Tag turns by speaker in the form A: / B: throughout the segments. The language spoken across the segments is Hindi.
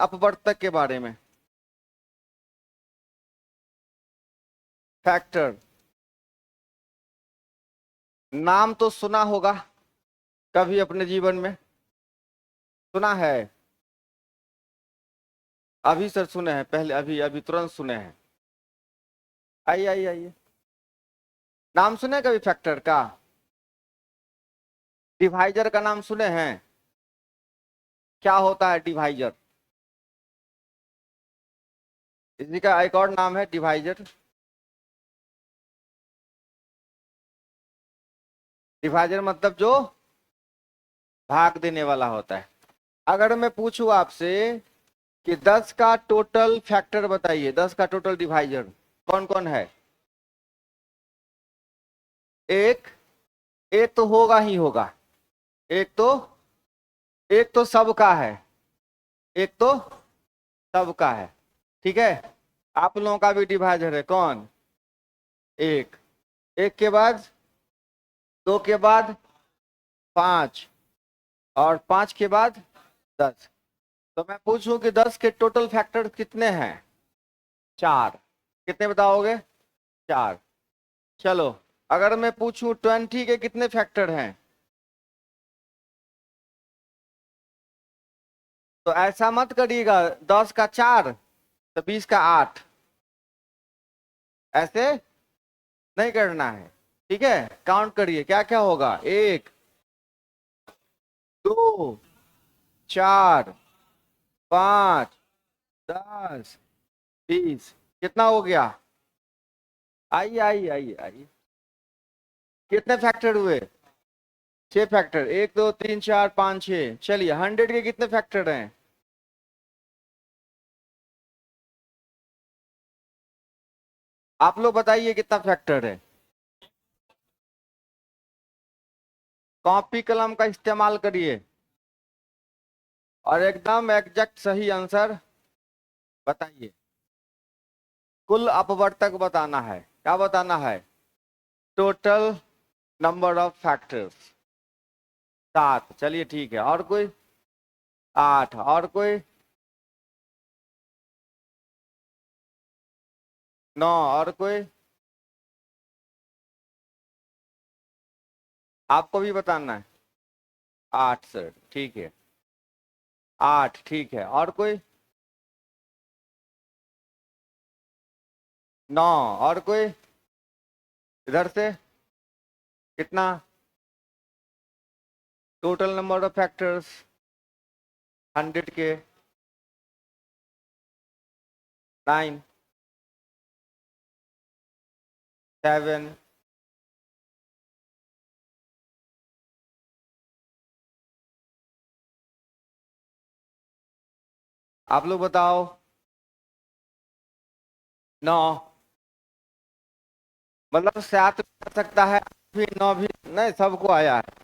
A: अपवर्तक के बारे में। फैक्टर नाम तो सुना होगा कभी अपने जीवन में, सुना है? अभी सर सुने हैं, पहले अभी अभी तुरंत सुने हैं। आइए आइए आइए, नाम सुने कभी फैक्टर का? डिवाइजर का नाम सुने हैं? क्या होता है डिवाइजर? इसी का एक और नाम है डिवाइजर। डिवाइजर मतलब जो भाग देने वाला होता है। अगर मैं पूछूं आपसे कि 10 का टोटल फैक्टर बताइए, 10 का टोटल डिवाइजर कौन कौन है? एक, एक तो होगा ही होगा, एक तो, एक तो सबका है, एक तो सबका है। ठीक है, आप लोगों का भी डिवाइजर है कौन? एक, एक के बाद, दो के बाद, पांच, और पांच के बाद 10। तो मैं पूछूं कि 10 के टोटल फैक्टर कितने हैं? चार। कितने बताओगे? चार। चलो, अगर मैं पूछूं 20 के कितने फैक्टर हैं? तो ऐसा मत करिएगा 10 का 4 तो 20 का 8, ऐसे नहीं करना है। ठीक है, काउंट करिए क्या क्या होगा। 1, 2, 4, 5, 10, 20। कितना हो गया? आइए आइए आइए आइए, कितने फैक्टर हुए? 6 फैक्टर, 1 2 3 4 5 6। चलिए 100 के कितने फैक्टर हैं? आप लोग बताइए कितना फैक्टर है? कॉपी कलम का इस्तेमाल करिए और एकदम एग्जैक्ट सही आंसर बताइए। कुल अपवर्तक बताना है। क्या बताना है? Total number of factors 7। चलिए ठीक है, और कोई? 8, और कोई? 9, और कोई? आपको भी बताना है? 8 सर, ठीक है, 8 ठीक है, और कोई? 9, और कोई? इधर से कितना? टोटल नंबर ऑफ फैक्टर्स 100 के 9, 7, आप लोग बताओ। 9, मतलब 7 भी आ सकता है, भी 9 भी नहीं, सबको आया है।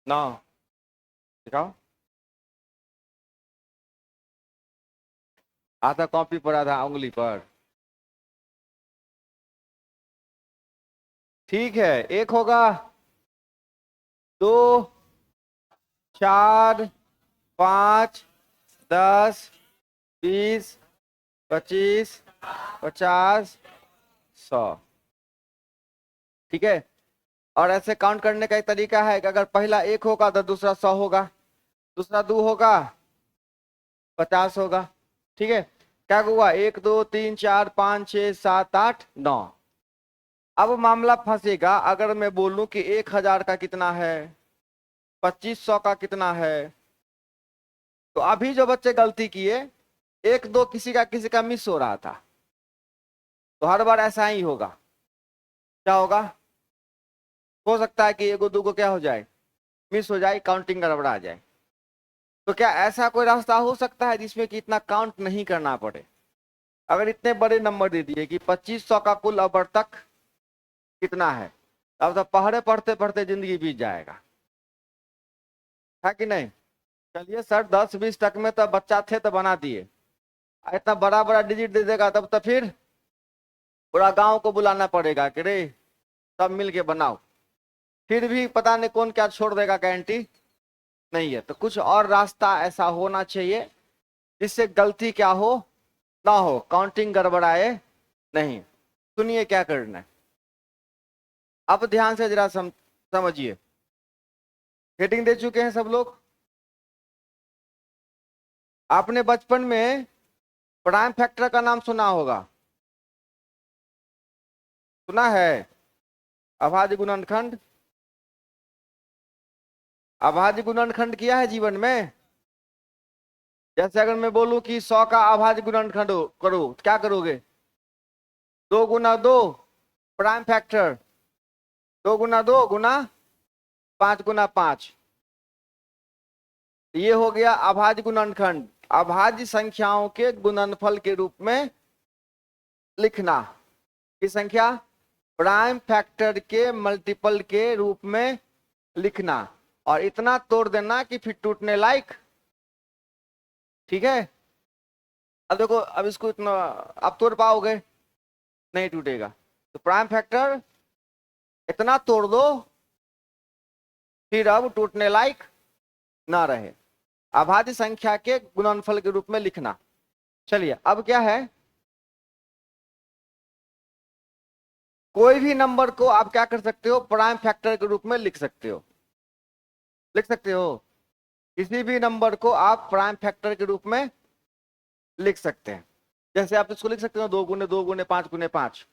A: 9 दिखाओ, आधा कॉपी पर आधा उंगली पर। ठीक है, एक होगा, 2, 4, 5, 10, 20, 25, 50, 100। ठीक है, और ऐसे काउंट करने का एक तरीका है कि अगर पहला 1 होगा तो दूसरा 100 होगा, दूसरा 2 होगा, 50 होगा। ठीक है, क्या हुआ? 1 2 3 4 5 6 7 8 9। अब मामला फंसेगा अगर मैं बोलूं कि 1000 का कितना है, 2500 का कितना है। तो अभी जो बच्चे गलती किए, 1 2 किसी का मिस हो रहा था, तो हर बार ऐसा ही होगा। क्या होगा? हो सकता है कि एगो दूगो क्या हो जाए, मिस हो जाए, काउंटिंग गड़बड़ा जाए। तो क्या ऐसा कोई रास्ता हो सकता है जिसमें कि इतना काउंट नहीं करना पड़े? अगर इतने बड़े नंबर दे दिए कि 2500 का कुल आवर्तक कितना है, अब तो पढ़े पढ़ते पढ़ते जिंदगी बीत जाएगा, है कि नहीं? चलिए सर, 10 20 तक में तो बच्चा थे तो बना दिए, इतना बड़ा बड़ा डिजिट दे देगा तब तो फिर पूरा गांव को बुलाना पड़ेगा कि रे सब मिल के बनाओ। फिर भी पता नहीं कौन क्या छोड़ देगा, गारंटी नहीं है। तो कुछ और रास्ता ऐसा होना चाहिए जिससे गलती क्या हो ना हो, काउंटिंग गड़बड़ाए नहीं। सुनिए क्या करना है, अब ध्यान से जरा समझिए। हेडिंग दे चुके हैं सब लोग। आपने बचपन में प्राइम फैक्टर का नाम सुना होगा, सुना है? अभाज्य गुणनखंड, अभाज्य गुणनखंड किया है जीवन में? जैसे अगर मैं बोलूं कि 100 का अभाज्य गुणनखंड करो, तो क्या करोगे? 2 गुना 2 प्राइम फैक्टर, 2 गुना 2 गुना 5 गुना 5, ये हो गया अभाज्य गुणनखंड। अभाज्य संख्याओं के गुणनफल के रूप में लिखना की संख्या, प्राइम फैक्टर के मल्टीपल के रूप में लिखना, और इतना तोड़ देना कि फिर टूटने लायक। ठीक है, अब देखो, अब इसको इतना आप तोड़ पाओगे? नहीं टूटेगा। तो प्राइम फैक्टर इतना तोड़ दो फिर अब टूटने लायक ना रहे, अभाज्य संख्या के गुणनफल के रूप में लिखना। चलिए अब क्या है, कोई भी नंबर को आप क्या कर सकते हो, प्राइम फैक्टर के रूप में लिख सकते हो, लिख सकते हो। किसी भी नंबर को आप प्राइम फैक्टर के रूप में लिख सकते हैं। जैसे आप इसको लिख सकते हो 2 गुने 2 गुने 5 गुने 5,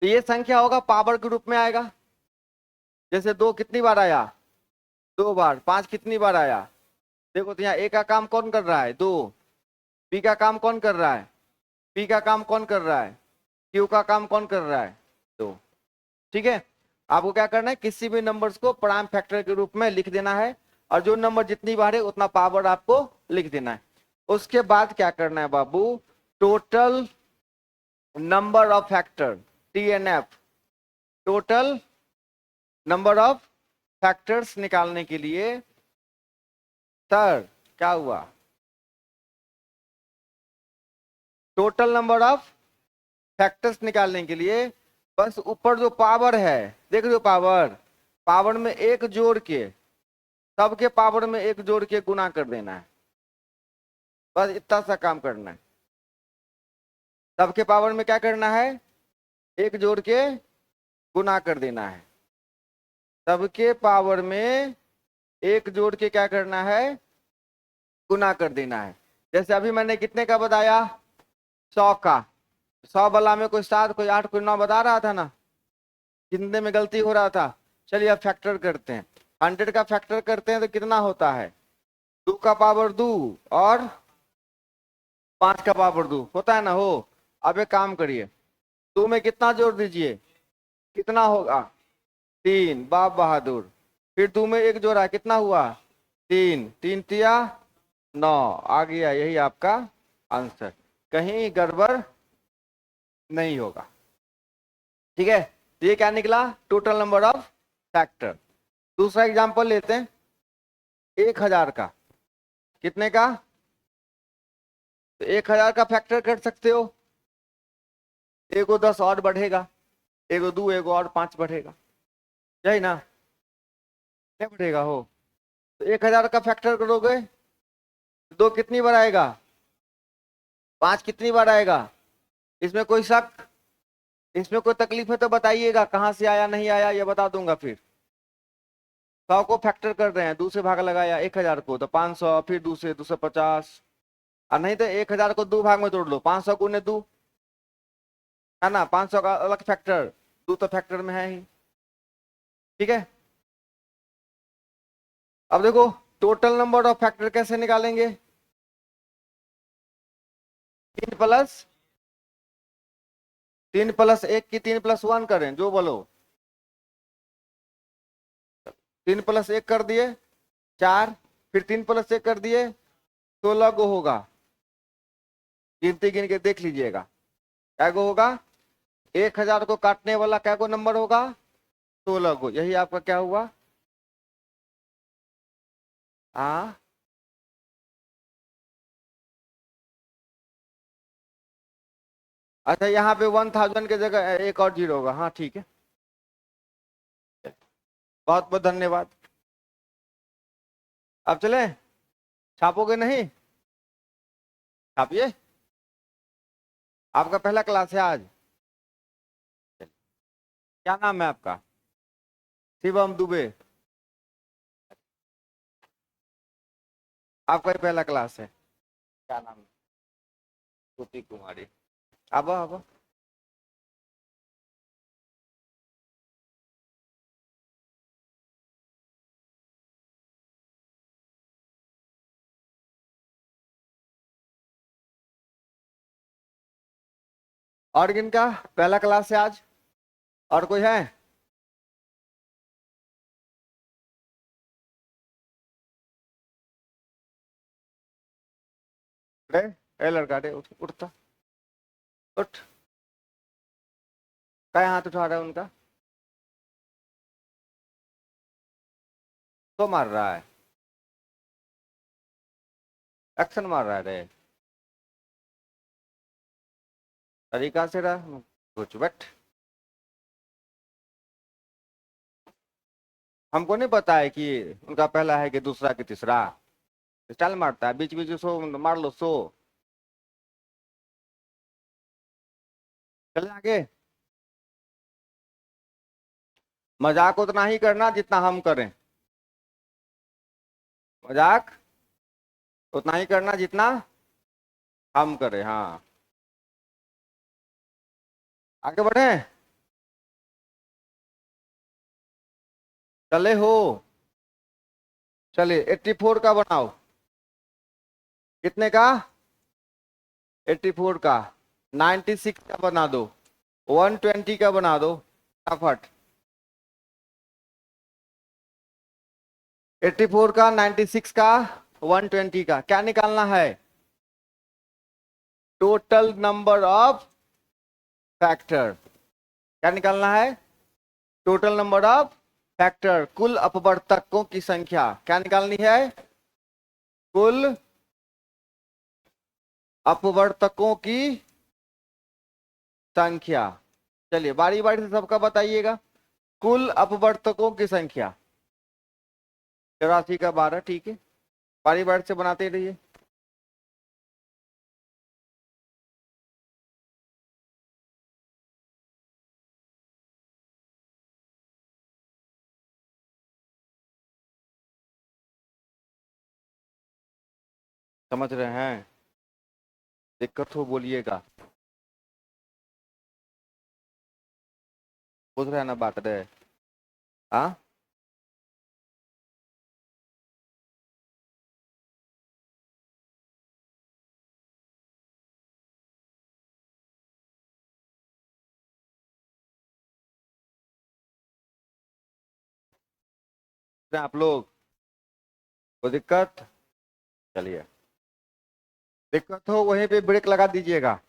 A: तो ये संख्या होगा पावर के रूप में आएगा। जैसे 2 कितनी बार आया? 2 बार। 5 कितनी बार आया? देखो तो यहाँ ए का काम कौन कर रहा है? 2। बी का काम कौन कर रहा है? पी का काम कौन कर रहा है? क्यू का काम कौन कर रहा है? 2। ठीक है, आपको क्या करना है, किसी भी नंबर्स को प्राइम फैक्टर के रूप में लिख देना है, और जो नंबर जितनी बार है उतना पावर आपको लिख देना है। उसके बाद क्या करना है बाबू, total number of factor, TNF, total number of factors निकालने के लिए, सर क्या हुआ, टोटल नंबर ऑफ फैक्टर्स निकालने के लिए बस ऊपर जो पावर है, देख रहे हो पावर, पावर में एक जोड़ के, सबके पावर में एक जोड़ के गुना कर देना है, बस इतना सा काम करना है। सबके पावर में क्या करना है, एक जोड़ के गुना कर देना है। सबके पावर में एक जोड़ के क्या करना है, गुना कर देना है। जैसे अभी मैंने कितने का बताया, 100 का। 100 वाला में कोई 7 कोई 8 कोई 9 बता रहा था ना, कितने में गलती हो रहा था। चलिए अब फैक्टर करते हैं, 100 का फैक्टर करते हैं तो कितना होता है, 2 का पावर 2 और 5 का पावर 2 होता है ना हो। अब एक काम करिए, 2 में कितना जोड़ दीजिए, कितना होगा, 3, बाप बहादुर। फिर 2 में एक जोड़ा, कितना हुआ, 3, 3 तिया 9, आ गया, यही आपका आंसर, कहीं गड़बड़ नहीं होगा। ठीक है, तो ये क्या निकला, टोटल नंबर ऑफ फैक्टर। दूसरा एग्जांपल लेते हैं, 1000 का, कितने का, तो 1000 का फैक्टर कर सकते हो, एगो 10 और बढ़ेगा, एगो 2 एगो और 5 बढ़ेगा, यही ना, क्या बढ़ेगा हो। तो 1000 का फैक्टर करोगे, 2 कितनी बार आएगा, 5 कितनी बार आएगा, इसमें कोई शक, इसमें कोई तकलीफ है तो बताइएगा, कहाँ से आया नहीं आया ये बता दूंगा। फिर 100 को फैक्टर कर रहे हैं, 2 से भाग लगाया 1000 को तो 500, फिर 2 से 250, और नहीं तो 1000 को 2 भाग में तोड़ लो, 500 गुने 2 है ना, 500 का अलग फैक्टर, 2 तो फैक्टर में है ही। ठीक है, अब देखो टोटल नंबर ऑफ फैक्टर कैसे निकालेंगे, 3 प्लस 1 की 3+1 करें, जो बोलो, 3+1 कर दिए 4, फिर 3+1 कर दिए 16 गो होगा, गिनती गिन के देख लीजिएगा क्या गो होगा। 1000 को काटने वाला क्या गो नंबर होगा, 16 गो, यही आपका क्या हुआ, हाँ। अच्छा यहाँ पे 1000 की जगह एक और जीरो होगा, हाँ ठीक है। बहुत बहुत धन्यवाद। अब चले, छापोगे नहीं? छापिए। आपका पहला क्लास है आज। क्या नाम है आपका? शिवम दुबे। आपका ही पहला क्लास है। क्या नाम है? श्रुति कुमारी। अब अब और किनका पहला क्लास है आज? और कोई है? रे, ए लड़का रे, उठ उठता, उठ। क्या हाथ उठा रहा है उनका? तो मार रहा है, एक्शन मार रहा है रे। तरीका से रहा कुछ बट। हमको नहीं पता है कि उनका पहला है कि दूसरा कि तीसरा। स्टाइल मारता है, बीच बीच में सो मार लो सो। चले आगे। मजाक उतना ही करना जितना हम करें। मजाक उतना ही करना जितना हम करें। हाँ, आगे बढ़े। चले हो। चलिए 84 का बनाओ। कितने का? 84 का। 96 का बना दो। 120 का बना दो फटाफट। 84 का, 96 का, 120 का क्या निकालना है? Total number of factor. क्या निकालना है? टोटल नंबर ऑफ फैक्टर, कुल अपवर्तकों की संख्या। क्या निकालनी है? कुल अपवर्तकों की संख्या। चलिए बारी बारी से सबका बताइएगा। कुल अपवर्तकों की संख्या 84 का 12, ठीक है। बारी बारी से बनाते रहिए। समझ रहे हैं? दिक्कत हो बोलिएगा। बुझ रहे हैं ना बात रे? हाँ, आप लोग को दिक्कत। चलिए, दिक्कत हो वहीं पे ब्रेक लगा दीजिएगा।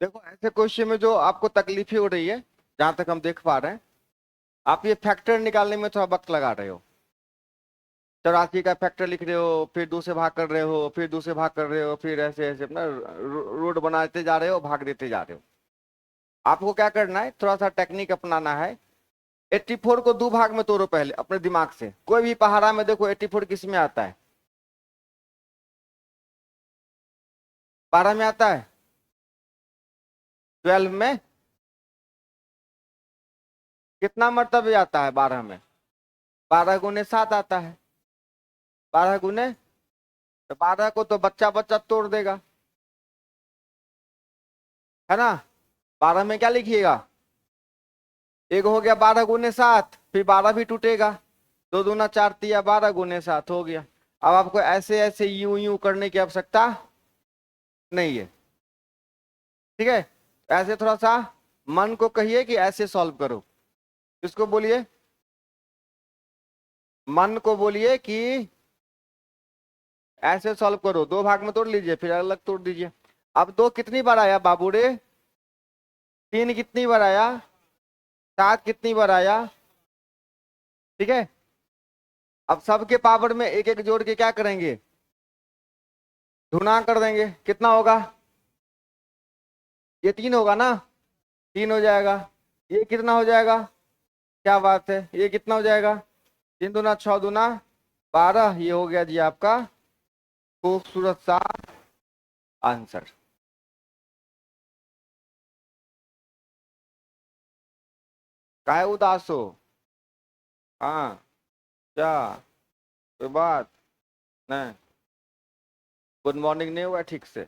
A: देखो ऐसे क्वेश्चन में जो आपको तकलीफी हो रही है, जहां तक हम देख पा रहे हैं, आप ये फैक्टर निकालने में थोड़ा वक्त लगा रहे हो। 84 का फैक्टर लिख रहे हो, फिर दूसरे भाग कर रहे हो, फिर दूसरे भाग कर रहे हो, फिर ऐसे ऐसे अपना रोड बनाते जा रहे हो, भाग देते जा रहे हो। आपको क्या करना है, थोड़ा सा टेक्निक अपनाना है। 84 को दो भाग में तोड़ो पहले अपने दिमाग से। कोई भी पहाड़ा में देखो 84 किस में आता है? 12 में आता है? 12 में? कितना मर्तबे आता है 12 में? 12 गुने 7 आता है। 12 गुने, तो 12 को तो बच्चा बच्चा तोड़ देगा, है ना? 12 में क्या लिखिएगा? एक हो गया 12 गुने 7, फिर 12 भी टूटेगा। दो दूना 4 तिया 12 गुने 7 हो गया। अब आपको ऐसे ऐसे यूं यूं करने की आवश्यकता नहीं है, ठीक है? ऐसे थोड़ा सा मन को कहिए कि ऐसे सॉल्व करो। किसको बोलिए? मन को बोलिए कि ऐसे सॉल्व करो। दो भाग में तोड़ लीजिए, फिर अलग तोड़ दीजिए। अब दो कितनी बार आया बाबू रे? 3 कितनी बार आया, 7 कितनी बार आया, ठीक है। अब सबके पावर में एक एक जोड़ के क्या करेंगे, गुणा कर देंगे, कितना होगा, ये 3 होगा ना, 3 हो जाएगा, ये कितना हो जाएगा, क्या बात है, ये कितना हो जाएगा, 3 दूना 6 दूना 12, ये हो गया जी आपका खूबसूरत सा आंसर। काहे उदास हो, हाँ, क्या कोई बात नहीं, गुड मॉर्निंग नहीं हुआ ठीक से,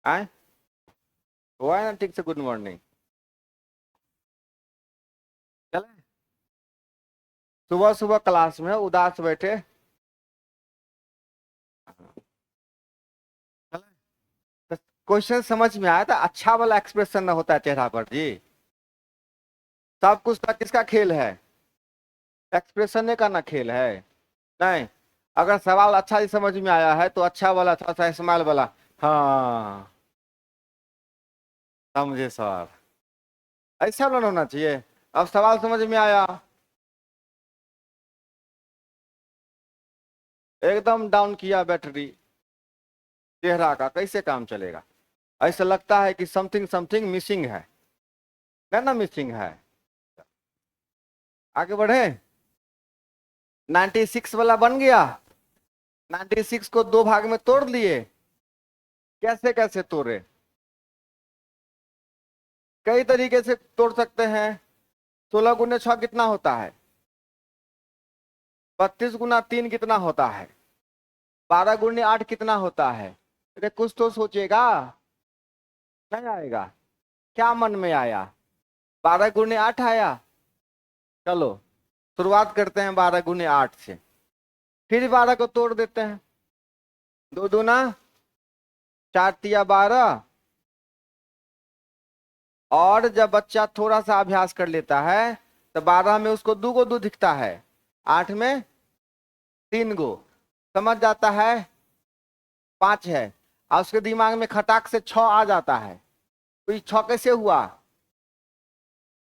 A: आए हुआ है ना ठीक से गुड मॉर्निंग, चले। सुबह सुबह क्लास में उदास बैठे, क्वेश्चन समझ में आया था, अच्छा वाला एक्सप्रेशन ना होता है चेहरा पर जी, सब कुछ का किसका खेल है, एक्सप्रेशन का ना खेल है, नहीं। अगर सवाल अच्छा ही समझ में आया है तो अच्छा वाला थोड़ा सा स्माइल वाला, हाँ समझे सर, ऐसा वाला होना चाहिए। अब सवाल समझ में आया, एकदम डाउन किया बैटरी, चेहरा का कैसे काम चलेगा, ऐसा लगता है कि समथिंग समथिंग मिसिंग है ना, मिसिंग है। आगे बढ़े, 96 वाला बन गया, 96 को 2 भाग में तोड़ लिए, कैसे कैसे तोड़े, कई तरीके से तोड़ सकते हैं। 16 गुने 6 कितना होता है, 32 गुना 3 कितना होता है, 12 गुने 8 कितना होता है, अरे कुछ तो सोचेगा, नहीं आएगा, क्या मन में आया, 12 गुने 8 आया, चलो शुरुआत करते हैं 12 गुने 8 से, फिर 12 को तोड़ देते हैं, 2 दूना 4 तिया 12, और जब बच्चा थोड़ा सा अभ्यास कर लेता है तो 12 में उसको 2 को 2 दिखता है, 8 में 3 गो, समझ जाता है 5 है, और उसके दिमाग में खटाक से 6 आ जाता है, तो ये 6 कैसे हुआ,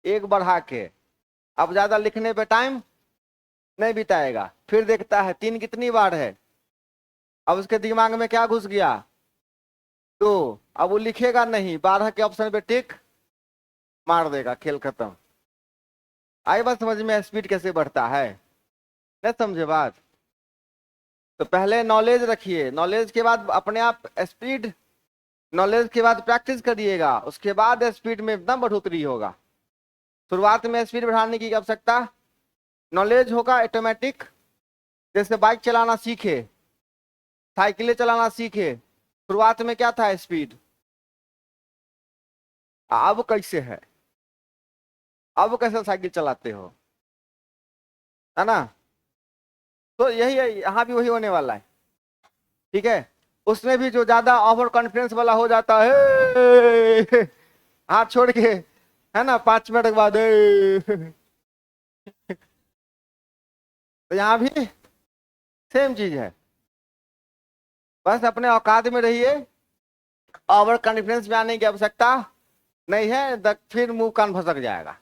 A: एक बढ़ा के, अब ज्यादा लिखने पे टाइम नहीं बिताएगा, फिर देखता है 3 कितनी बार है, अब उसके दिमाग में क्या घुस गया, 2, अब वो लिखेगा नहीं, 12 के ऑप्शन पे टिक मार देगा, खेल खत्म। आई बात समझ में, स्पीड कैसे बढ़ता है, नहीं समझे बात, तो पहले नॉलेज रखिए, नॉलेज के बाद अपने आप स्पीड, नॉलेज के बाद प्रैक्टिस करिएगा, उसके बाद स्पीड में एकदम बढ़ोतरी होगा। शुरुआत में स्पीड बढ़ाने की आवश्यकता, नॉलेज होगा ऑटोमेटिक, जैसे बाइक चलाना सीखे, साइकिलें चलाना सीखे, शुरुआत में क्या था स्पीड, अब कैसे है, अब कैसे साइकिल चलाते हो, है ना, तो यही है, यहाँ भी वही होने वाला है, ठीक है। उसमें भी जो ज्यादा ओवर कॉन्फिडेंस वाला हो जाता है, हाथ छोड़ के, है ना, 5 मिनट के बाद तो यहाँ भी सेम चीज है, बस अपने औकात में रहिए, ओवर कॉन्फिडेंस में आने की आवश्यकता नहीं है, फिर मुंह कान भसक जाएगा,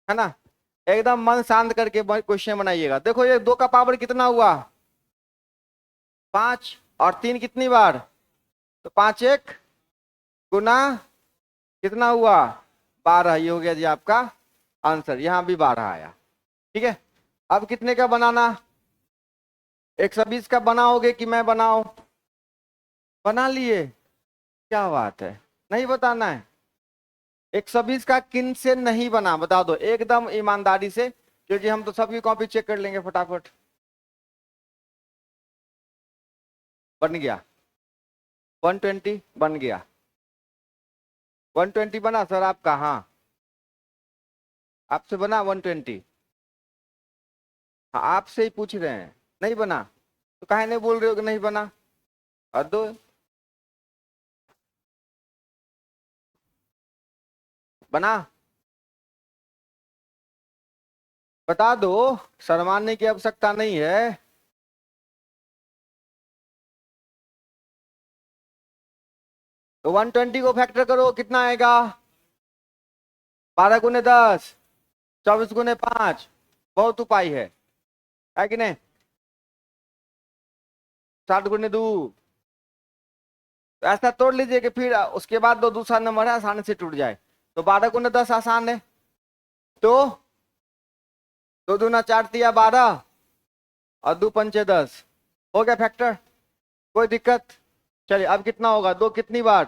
A: है ना। एकदम मन शांत करके क्वेश्चन बनाइएगा, देखो ये 2 का पावर कितना हुआ, 5, और 3 कितनी बार, तो 5 1 गुना कितना हुआ, 12, ये हो गया जी आपका आंसर, यहां भी 12 आया, ठीक है। अब कितने का बनाना, 120 का बनाओगे कि मैं बनाओ, बना लिए, क्या बात है, नहीं बताना है, 120 का किन से नहीं बना, बता दो एकदम ईमानदारी से, क्योंकि हम तो सबकी कॉपी चेक कर लेंगे फटाफट, बन गया, 120 बन गया, 120 बना सर आपका, हाँ आपसे बना 120, हाँ आपसे ही पूछ रहे हैं, नहीं बना तो काहे नहीं बोल रहे हो कि नहीं बना, और दो, बना, बता दो, शर्माने की आवश्यकता नहीं है, तो 120 को फैक्टर करो, कितना आएगा? 12 × 10, 24 × 5, बहुत उपाय है कि नहीं? 60 × 2, तो ऐसा तोड़ लीजिए कि फिर उसके बाद दो दूसरा नंबर है आसानी से टूट जाए। तो 12 × 10 आसान है, तो 2 × 4 = 12 और 2 × 5 = 10, हो गया फैक्टर, कोई दिक्कत? चलिए अब कितना होगा, 2 कितनी बार,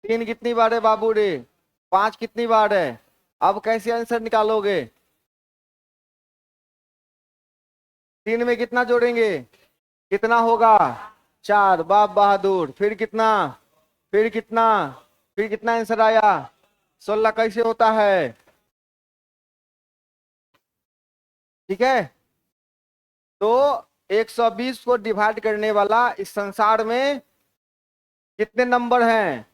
A: 3 कितनी बार है बाबू रे, 5 कितनी बार है? अब कैसे आंसर निकालोगे? 3 में कितना जोड़ेंगे, कितना होगा? 4, बाप बहादुर। फिर कितना, फिर कितना, फिर कितना आंसर आया? 16 कैसे होता है? ठीक है, तो 120 को डिवाइड करने वाला इस संसार में कितने नंबर हैं?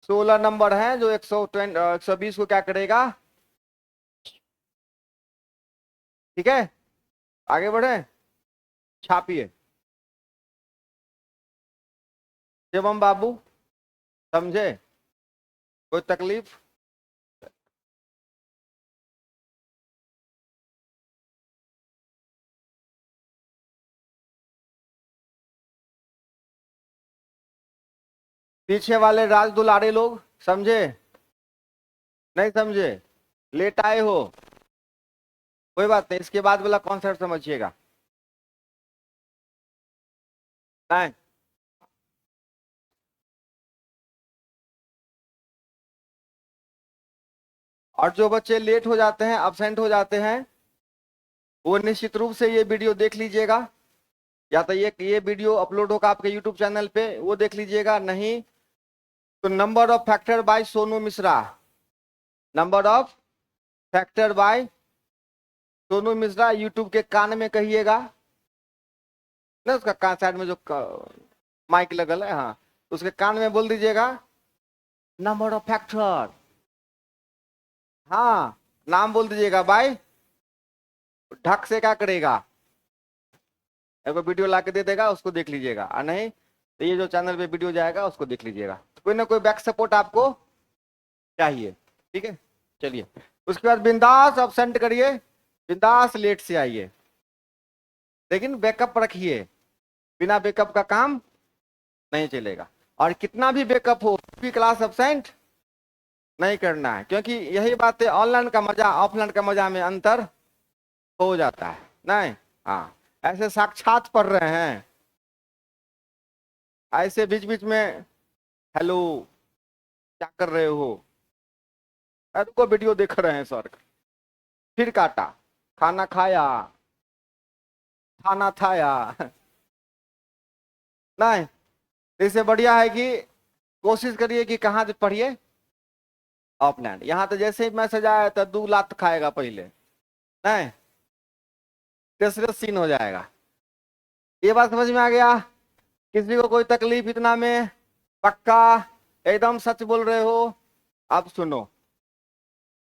A: 16 नंबर हैं जो 120 को क्या करेगा। ठीक है, आगे बढ़े, छापिए। शिवम बाबू समझे, कोई तकलीफ? पीछे वाले राज दुलारे लोग समझे, नहीं समझे, लेट आए हो, कोई बात नहीं, इसके बाद वाला कॉन्सेप्ट समझिएगा। नहीं, और जो बच्चे लेट हो जाते हैं, अब्सेंट हो जाते हैं, वो निश्चित रूप से ये वीडियो देख लीजिएगा, या तो ये वीडियो अपलोड होगा आपके यूट्यूब चैनल पे, वो देख लीजिएगा, नहीं तो number of factor by Sonu Mishra, number of factor by Sonu Mishra YouTube के कान में कहिएगा ना, उसका कान साइड में जो माइक लगल है, हाँ, उसके कान में बोल दीजिएगा नंबर ऑफ फैक्टर, हाँ, नाम बोल दीजिएगा भाई, ढक से क्या करेगा, एक वीडियो ला के दे देगा, उसको देख लीजिएगा, और नहीं तो ये जो चैनल पे वीडियो जाएगा उसको देख लीजिएगा, तो कोई ना कोई बैक सपोर्ट आपको चाहिए। ठीक है, चलिए, उसके बाद बिंदास अब्सेंट करिए, बिंदास लेट से आइए, लेकिन बैकअप रखिए, बिना बैकअप का काम नहीं चलेगा, और कितना भी बैकअप हो भी क्लास अब्सेंट नहीं करना है, क्योंकि यही बात है, ऑनलाइन का मजा ऑफलाइन का मजा में अंतर हो जाता है, नहीं, हाँ, ऐसे साक्षात पढ़ रहे हैं, ऐसे बीच बीच में हेलो क्या कर रहे हो, अरे को वीडियो देख रहे हैं सर, फिर काटा, खाना खाया, खाना खाया नहीं, इससे बढ़िया है कि कोशिश करिए कि कहाँ से पढ़िए, ऑफलाइन, यहाँ तो जैसे ही मैसेज आया तो 2 लात खाएगा पहले, नहीं, तीसरे सीन हो जाएगा। ये बात समझ में आ गया? किसी को कोई तकलीफ इतना में? पक्का एकदम सच बोल रहे हो? अब सुनो,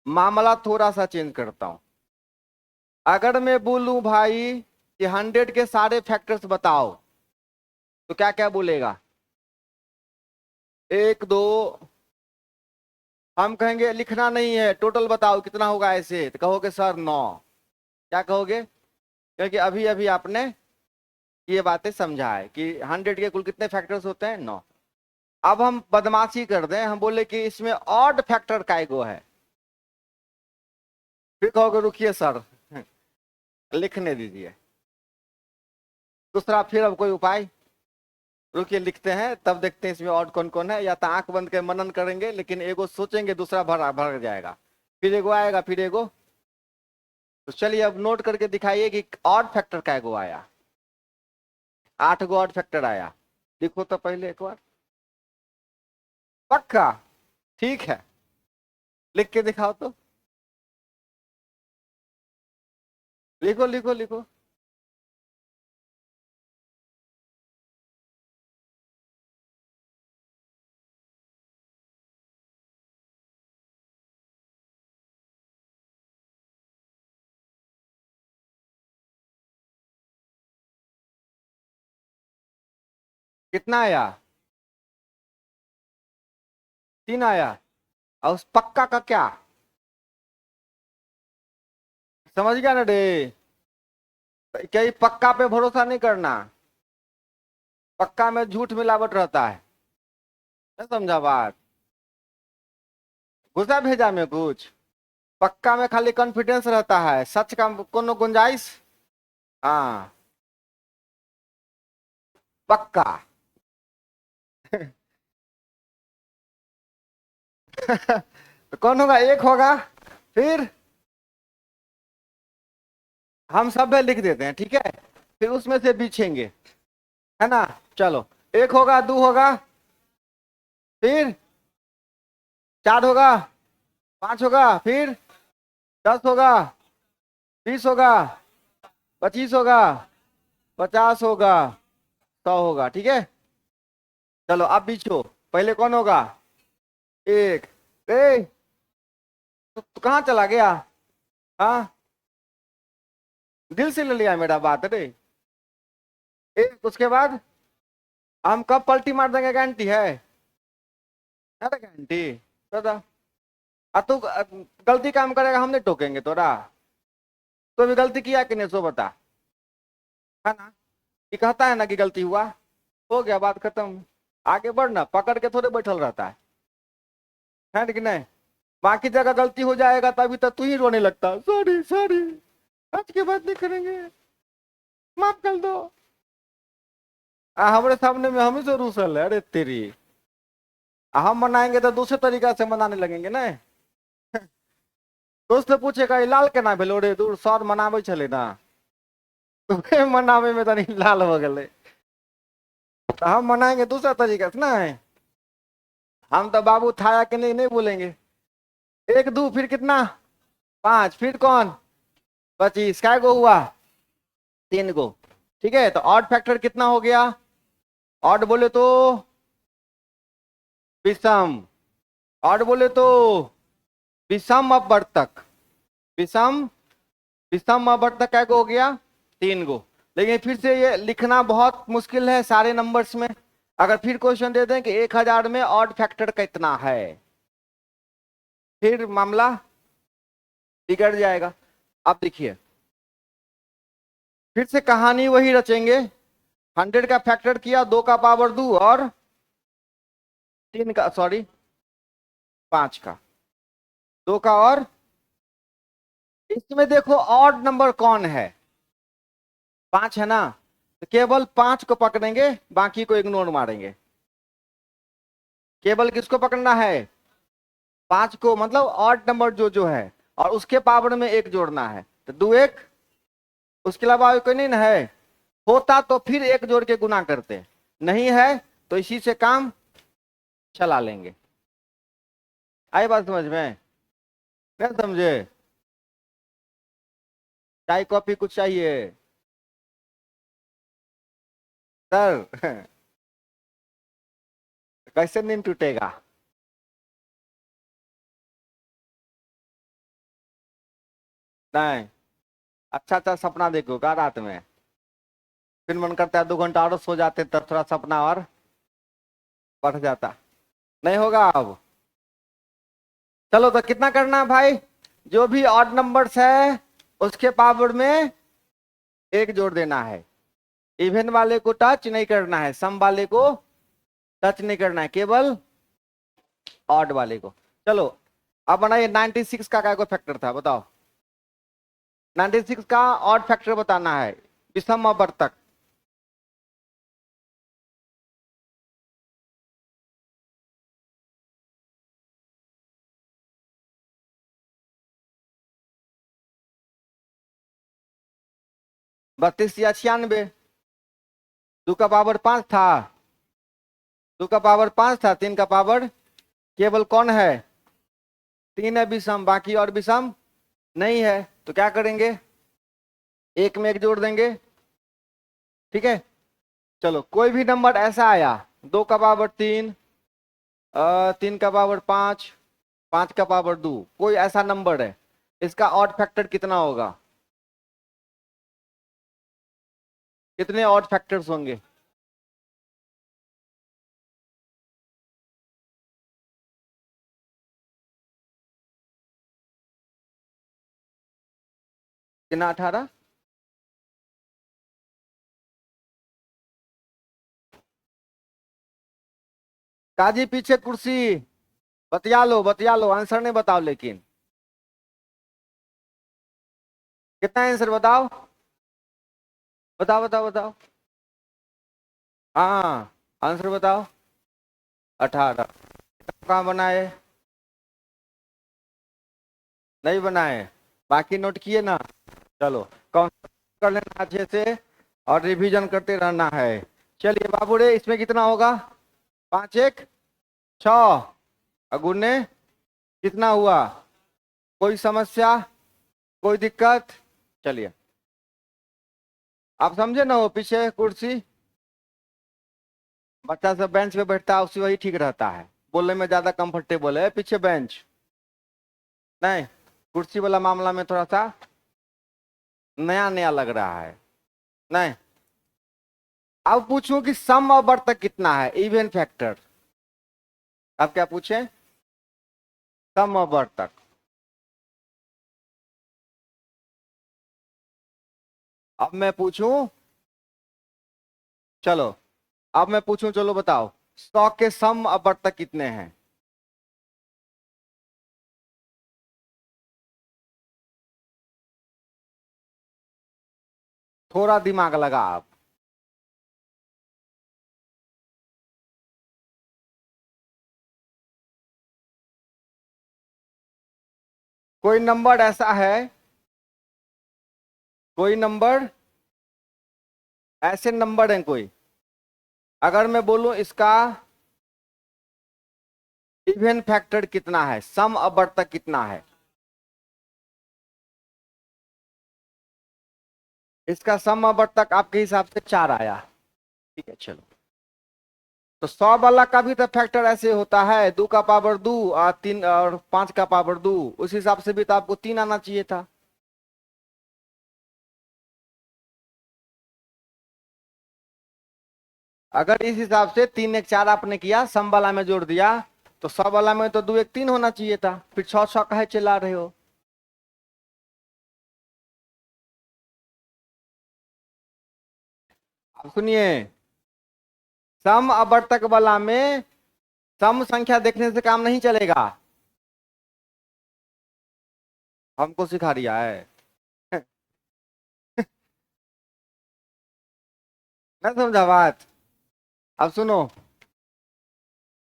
A: मामला थोड़ा सा चेंज करता हूं, अगर मैं बोलूं भाई कि 100 के सारे फैक्टर्स बताओ, तो क्या क्या बोलेगा? 1 2, हम कहेंगे लिखना नहीं है, टोटल बताओ कितना होगा, ऐसे तो कहोगे सर 9, क्या कहोगे? क्योंकि अभी अभी आपने ये बातें समझा है कि 100 के कुल कितने फैक्टर्स होते हैं, 9। अब हम बदमाशी कर दें, हम बोले कि इसमें ऑड फैक्टर काय गो है, फिर कहोगे रुकिए सर लिखने दीजिए, दूसरा फिर अब कोई उपाय, रुकिए लिखते हैं तब देखते हैं इसमें और कौन कौन है, या तो आंख बंद के मनन करेंगे, लेकिन एगो सोचेंगे दूसरा भर भर जाएगा, फिर एगो आएगा, फिर एगो, तो चलिए अब नोट करके दिखाइए कि ऑड फैक्टर का एगो आया, 8 गो ऑड फैक्टर आया, लिखो तो पहले एक बार, पक्का? ठीक है, लिख के दिखाओ तो, लिखो लिखो लिखो, कितना आया? 3 आया। और उस पक्का का क्या, समझ गया ना रे? क्या ये पक्का पे भरोसा नहीं करना, पक्का में झूठ मिलावट रहता है। नहीं समझा बात? घुसा भेजा में कुछ, पक्का में खाली कॉन्फिडेंस रहता है, सच का कोनो गुंजाइश। हाँ, पक्का। तो कौन होगा, एक होगा। फिर हम सब लिख देते हैं, ठीक है, फिर उसमें से बीछेंगे, है ना? चलो, एक होगा, दो होगा, फिर चार होगा, पांच होगा, फिर 10 होगा, 20 होगा, 25 होगा, 50 होगा, 100 होगा, ठीक है। चलो अब बीछो, पहले कौन होगा? एक। ए, तो कहाँ चला गया? हाँ, दिल से ले लिया मेरा बात रे। एक, उसके बाद हम कब पलटी मार देंगे, गारंटी है? अरे गारंटी, दादा। तू गलती काम करेगा, हम नहीं टोकेंगे तोरा। तो भी गलती किया कि नहीं, सो बता, है ना? ये कहता है ना कि गलती हुआ, हो गया, बात खत्म। आगे बढ़ना, पकड़ के थोड़े बैठल रहता है कि नहीं? बाकी जगह गलती हो जाएगा तभी तो तू ही रोने लगता, सॉरी सॉरी, आज के बाद नहीं करेंगे, माफ कर दो। हमारे सामने में हम ही से रूसल है, अरे तेरी। हम मनाएंगे तो दूसरे तरीका से मनाने लगेंगे ना। दोस्त से पूछेगा, "ई लाल केना भेलो रे, दूर सर मनावे चले ना।" तुम्हें मनावे में तो नहीं लाल हो गए, तो हम मनाएंगे दूसरा तरीका से ना। हम तो बाबू थाया के नहीं बोलेंगे। एक दो, फिर कितना? 5, फिर कौन? 25, क्या गो हुआ? 3 गो। ठीक है, तो ऑड फैक्टर कितना हो गया? ऑड बोले तो विषम, ऑड बोले तो विषम अपवर्तक, विषम विषम अपवर्तक क्या गो हो गया? 3 गो। लेकिन फिर से ये लिखना बहुत मुश्किल है सारे नंबर्स में। अगर फिर क्वेश्चन दे दें कि 1000 में ऑड फैक्टर कितना है, फिर मामला बिगड़ जाएगा। अब देखिए, फिर से कहानी वही रचेंगे। 100 का फैक्टर किया, 2 का पावर 2 और 3 का, सॉरी 5 का, 2 का और। इसमें देखो ऑड नंबर कौन है? 5 है ना, तो केवल 5 को पकड़ेंगे, बाकी को इग्नोर मारेंगे। केवल किसको पकड़ना है? 5 को, मतलब ऑड नंबर जो जो है, और उसके पावर में एक जोड़ना है, तो 2 1, उसके अलावा कोई नहीं ना है। होता तो फिर एक जोड़ के गुना करते, नहीं है तो इसी से काम चला लेंगे। आई बात समझ में? नहीं समझे? चाय कॉफी कुछ चाहिए सर? कैसे नींद टूटेगा? नहीं, अच्छा अच्छा सपना देखो का रात में, फिर मन करता है 2 घंटा और सो जाते, तब थोड़ा सपना और बढ़ जाता। नहीं होगा अब। चलो, तो कितना करना है भाई? जो भी ऑड नंबर्स है उसके पावर में एक जोड़ देना है। इवन वाले को टच नहीं करना है, सम वाले को टच नहीं करना है, केवल ऑड वाले को। चलो, अब बनाइए 96 का क्या फैक्टर था, बताओ। 96 का ऑड फैक्टर बताना है, विषम अपवर्तक। बत्तीस या 96। 2 का पावर 5 था, 2 का पावर 5 था, 3 का पावर, केवल कौन है? 3 है विषम, बाकी और विषम नहीं है, तो क्या करेंगे? एक में एक जोड़ देंगे, ठीक है। चलो, कोई भी नंबर ऐसा आया, 2 का पावर 3, 3 का पावर 5, 5 का पावर 2, कोई ऐसा नंबर है, इसका ऑड फैक्टर कितना होगा? कितने ऑड फैक्टर्स होंगे? कितना 18? काजी पीछे कुर्सी, बतिया लो, आंसर नहीं बताओ लेकिन। कितना आंसर बताओ, बताओ बताओ बताओ। हाँ आंसर बताओ। 18। कहाँ बनाए? नहीं बनाए, बाकी नोट किए ना। चलो कौन कर लेना अच्छे से, और रिवीजन करते रहना है। चलिए बाबू रे, इसमें कितना होगा? 5 1 6, अगुने कितना हुआ? कोई समस्या, कोई दिक्कत? चलिए, आप समझे ना, वो पीछे कुर्सी, बच्चा सब बेंच पे बैठता है, उसी वही ठीक रहता है, बोलने में ज्यादा कंफर्टेबल है पीछे बेंच। नहीं, कुर्सी वाला मामला में थोड़ा सा नया नया लग रहा है। नहीं, अब पूछूं कि सम और बढ़तक कितना है, इवन फैक्टर। अब क्या पूछे? सम और बढ़तक। अब मैं पूछूं, चलो अब मैं पूछूं, चलो बताओ 100 के सम और बढ़तक कितने हैं? थोड़ा दिमाग लगा आप। कोई नंबर ऐसा है, कोई नंबर, ऐसे नंबर हैं कोई, अगर मैं बोलूं इसका इवन फैक्टर कितना है, सम और बढ़तक कितना है, इसका सम और बढ़तक आपके हिसाब से 4 आया। ठीक है चलो, तो 100 वाला का भी तो फैक्टर ऐसे होता है, 2 का पावर 2 और 3 और 5 का पावर 2, उस हिसाब से भी तो आपको 3 आना चाहिए था। अगर इस हिसाब से 3 1 4 आपने किया, सम वाला में जोड़ दिया, तो 100 वाला में तो 2 1 3 होना चाहिए था, फिर 6 6 काहे चिल्ला रहे हो? अब सुनिए, सम अवर्तक वाला में सम संख्या देखने से काम नहीं चलेगा। हमको सिखा दिया है। मैं समझा बात। अब सुनो,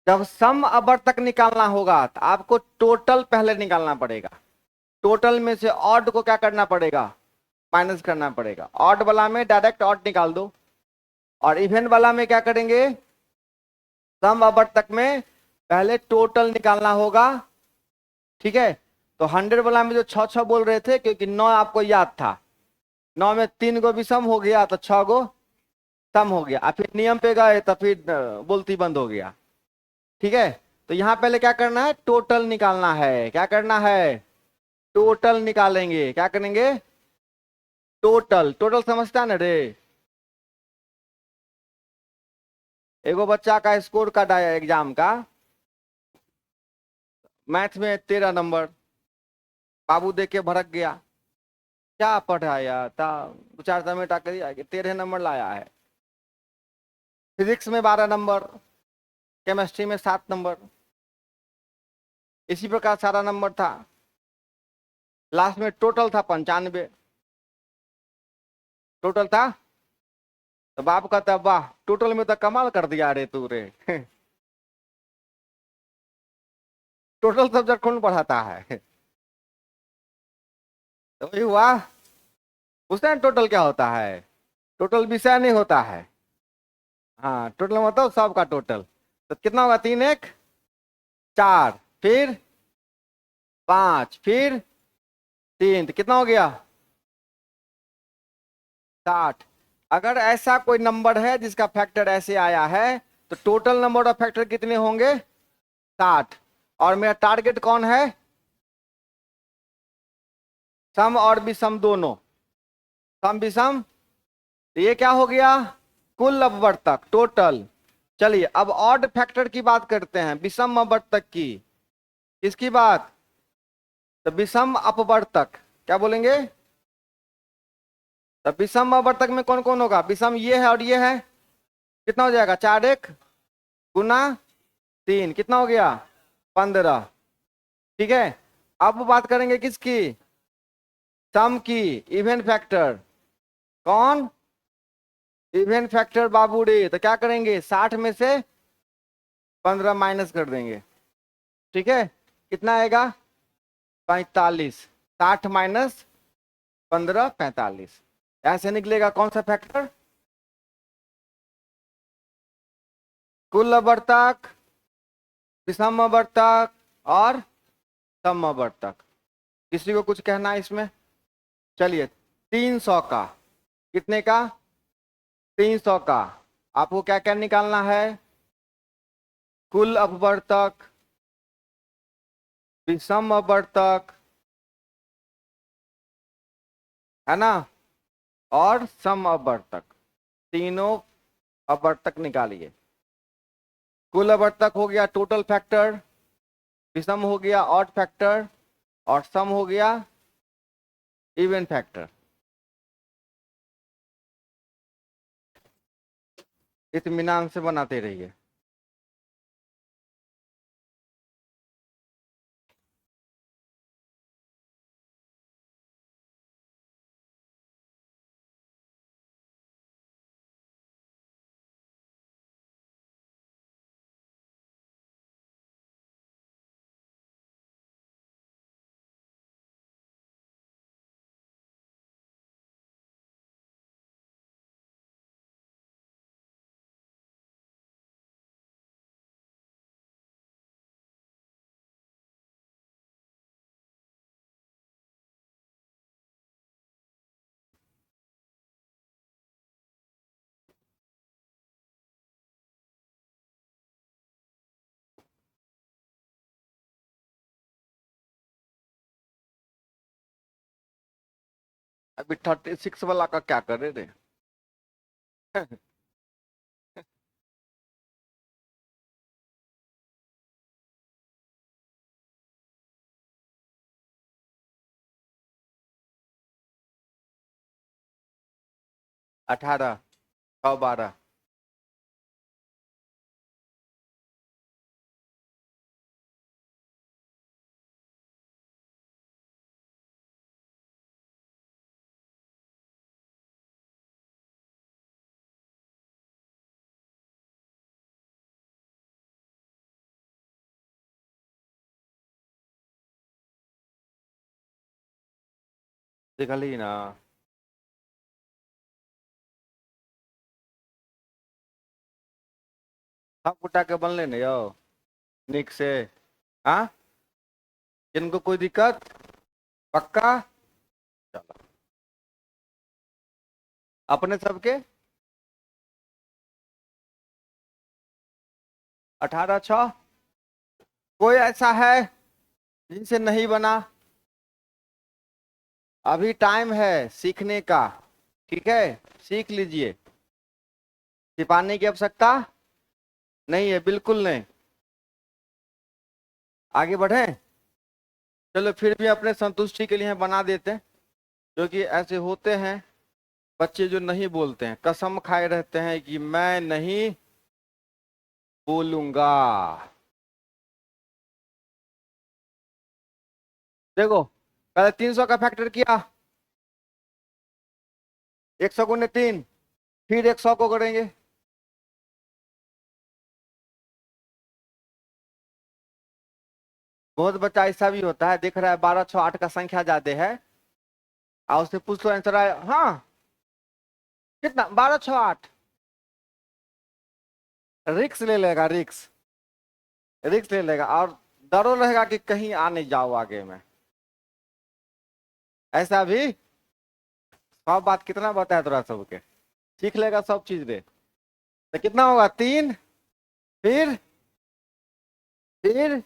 A: जब सम अवर्तक निकालना होगा तो आपको टोटल पहले निकालना पड़ेगा, टोटल में से ऑड को क्या करना पड़ेगा? माइनस करना पड़ेगा। ऑड वाला में डायरेक्ट ऑड निकाल दो, और इवन वाला में क्या करेंगे? सम अवर्तक में पहले टोटल निकालना होगा। ठीक है, तो 100 वाला में जो 6 6 बोल रहे थे, क्योंकि 9 आपको याद था, 9 में 3 गो भी सम हो गया तो 6 गो सम हो गया, और फिर नियम पे गए तो फिर बोलती बंद हो गया। ठीक है, तो यहां पहले क्या करना है? टोटल निकालना है। क्या करना है? टोटल निकालेंगे। क्या करेंगे? टोटल। टोटल समझता ना रे? एगो बच्चा का स्कोर कार्ड आया एग्जाम का, मैथ में 13 नंबर, बाबू देख के भड़क गया, क्या पढ़ाया था, 2 4 समेटा कर 13 नंबर लाया है। फिजिक्स में 12 नंबर, केमिस्ट्री में 7 नंबर, इसी प्रकार सारा नंबर था। लास्ट में टोटल था 95, टोटल था। तो बाप कहता वाह, टोटल में तो कमाल कर दिया रे तू रे। टोटल सब्जेक्ट कौन पढ़ाता है? तो वही हुआ, उसने टोटल क्या होता है? टोटल विषय नहीं होता है। हाँ, टोटल मतलब सबका टोटल। तो कितना होगा? 3 1 4, फिर 5, फिर 3, तो कितना हो गया? 60। अगर ऐसा कोई नंबर है जिसका फैक्टर ऐसे आया है, तो टोटल नंबर ऑफ फैक्टर कितने होंगे? 60। और मेरा टारगेट कौन है? सम और विषम दोनों, सम विषम। तो ये क्या हो गया? कुल अपवर्तक, टोटल। चलिए अब ऑड फैक्टर की बात करते हैं, विषम अपवर्तक की। किसकी बात? तो विषम अपवर्तक, क्या बोलेंगे? तो विषम अवर्तक में कौन कौन होगा? विषम ये है और ये है, कितना हो जाएगा? 4 1 गुना 3, कितना हो गया? 15। ठीक है, अब बात करेंगे किसकी? सम की, इवन फैक्टर। कौन? इवन फैक्टर बाबू रे। तो क्या करेंगे? 60 में से 15 माइनस कर देंगे। ठीक है, कितना आएगा? 45। 60 माइनस 15 45, ऐसे निकलेगा कौन सा फैक्टर? कुल आवर्तक, विषम आवर्तक और समआवर्तक। किसी को कुछ कहना है इसमें? चलिए, 300 का, कितने का? 300 का आपको क्या क्या निकालना है? कुल अपवर्तक, विषम अपवर्तक, है ना, और सम अपवर्तक, तीनों अपवर्तक निकालिए। कुल अपवर्तक हो गया टोटल फैक्टर, विषम हो गया ऑड फैक्टर, और सम हो गया इवन फैक्टर। इत्मीनान से बनाते रहिए। अभी 36 वाला का क्या करे रे? 18 6 12। दिखली ना? सब कुटा के बनले न यो, निक से। हाँ, जिनको कोई दिक्कत? पक्का? चलो, अपने सबके 18 6। कोई ऐसा है जिनसे नहीं बना? अभी टाइम है सीखने का, ठीक है, सीख लीजिए। छिपाने की आवश्यकता नहीं है, बिल्कुल नहीं। आगे बढ़े? चलो, फिर भी अपने संतुष्टि के लिए बना देते हैं, क्योंकि ऐसे होते हैं बच्चे जो नहीं बोलते हैं, कसम खाए रहते हैं कि मैं नहीं बोलूंगा। देखो, पहले 300 का फैक्टर किया, 100 गुने 3, फिर 100 को करेंगे। बहुत बच्चा ऐसा भी होता है, देख रहा है 12 6 8 का संख्या ज्यादा है, और उससे पूछ लो आंसर आए, हाँ कितना? 12 6 8। रिक्स ले लेगा, रिक्स, रिक्स ले लेगा, और डरो रहेगा कि कहीं आ नहीं जाओ आगे में। ऐसा भी सब बात कितना बताया थोड़ा सबके, सीख लेगा सब चीज रे। तो कितना होगा? 3, फिर 3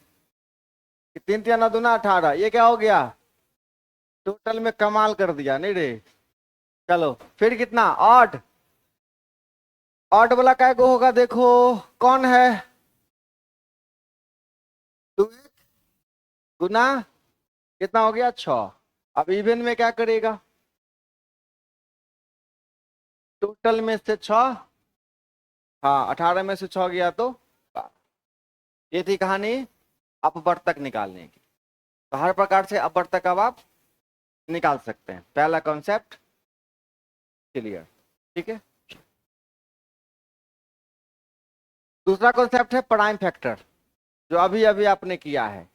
A: 3 9 दूना 18, ये क्या हो गया? टोटल में कमाल कर दिया नहीं रे? चलो, फिर कितना? 8। 8 वाला काय को होगा? देखो कौन है? 2 गुना, कितना हो गया? 6। अब इवन में क्या करेगा? टोटल में से 6, हाँ 18 में से 6 गया तो 12। ये थी कहानी अपवर्तक निकालने की। तो हर प्रकार से अपवर्तक अब आप निकाल सकते हैं। पहला कॉन्सेप्ट क्लियर, ठीक है। दूसरा कॉन्सेप्ट है प्राइम फैक्टर, जो अभी अभी आपने किया है।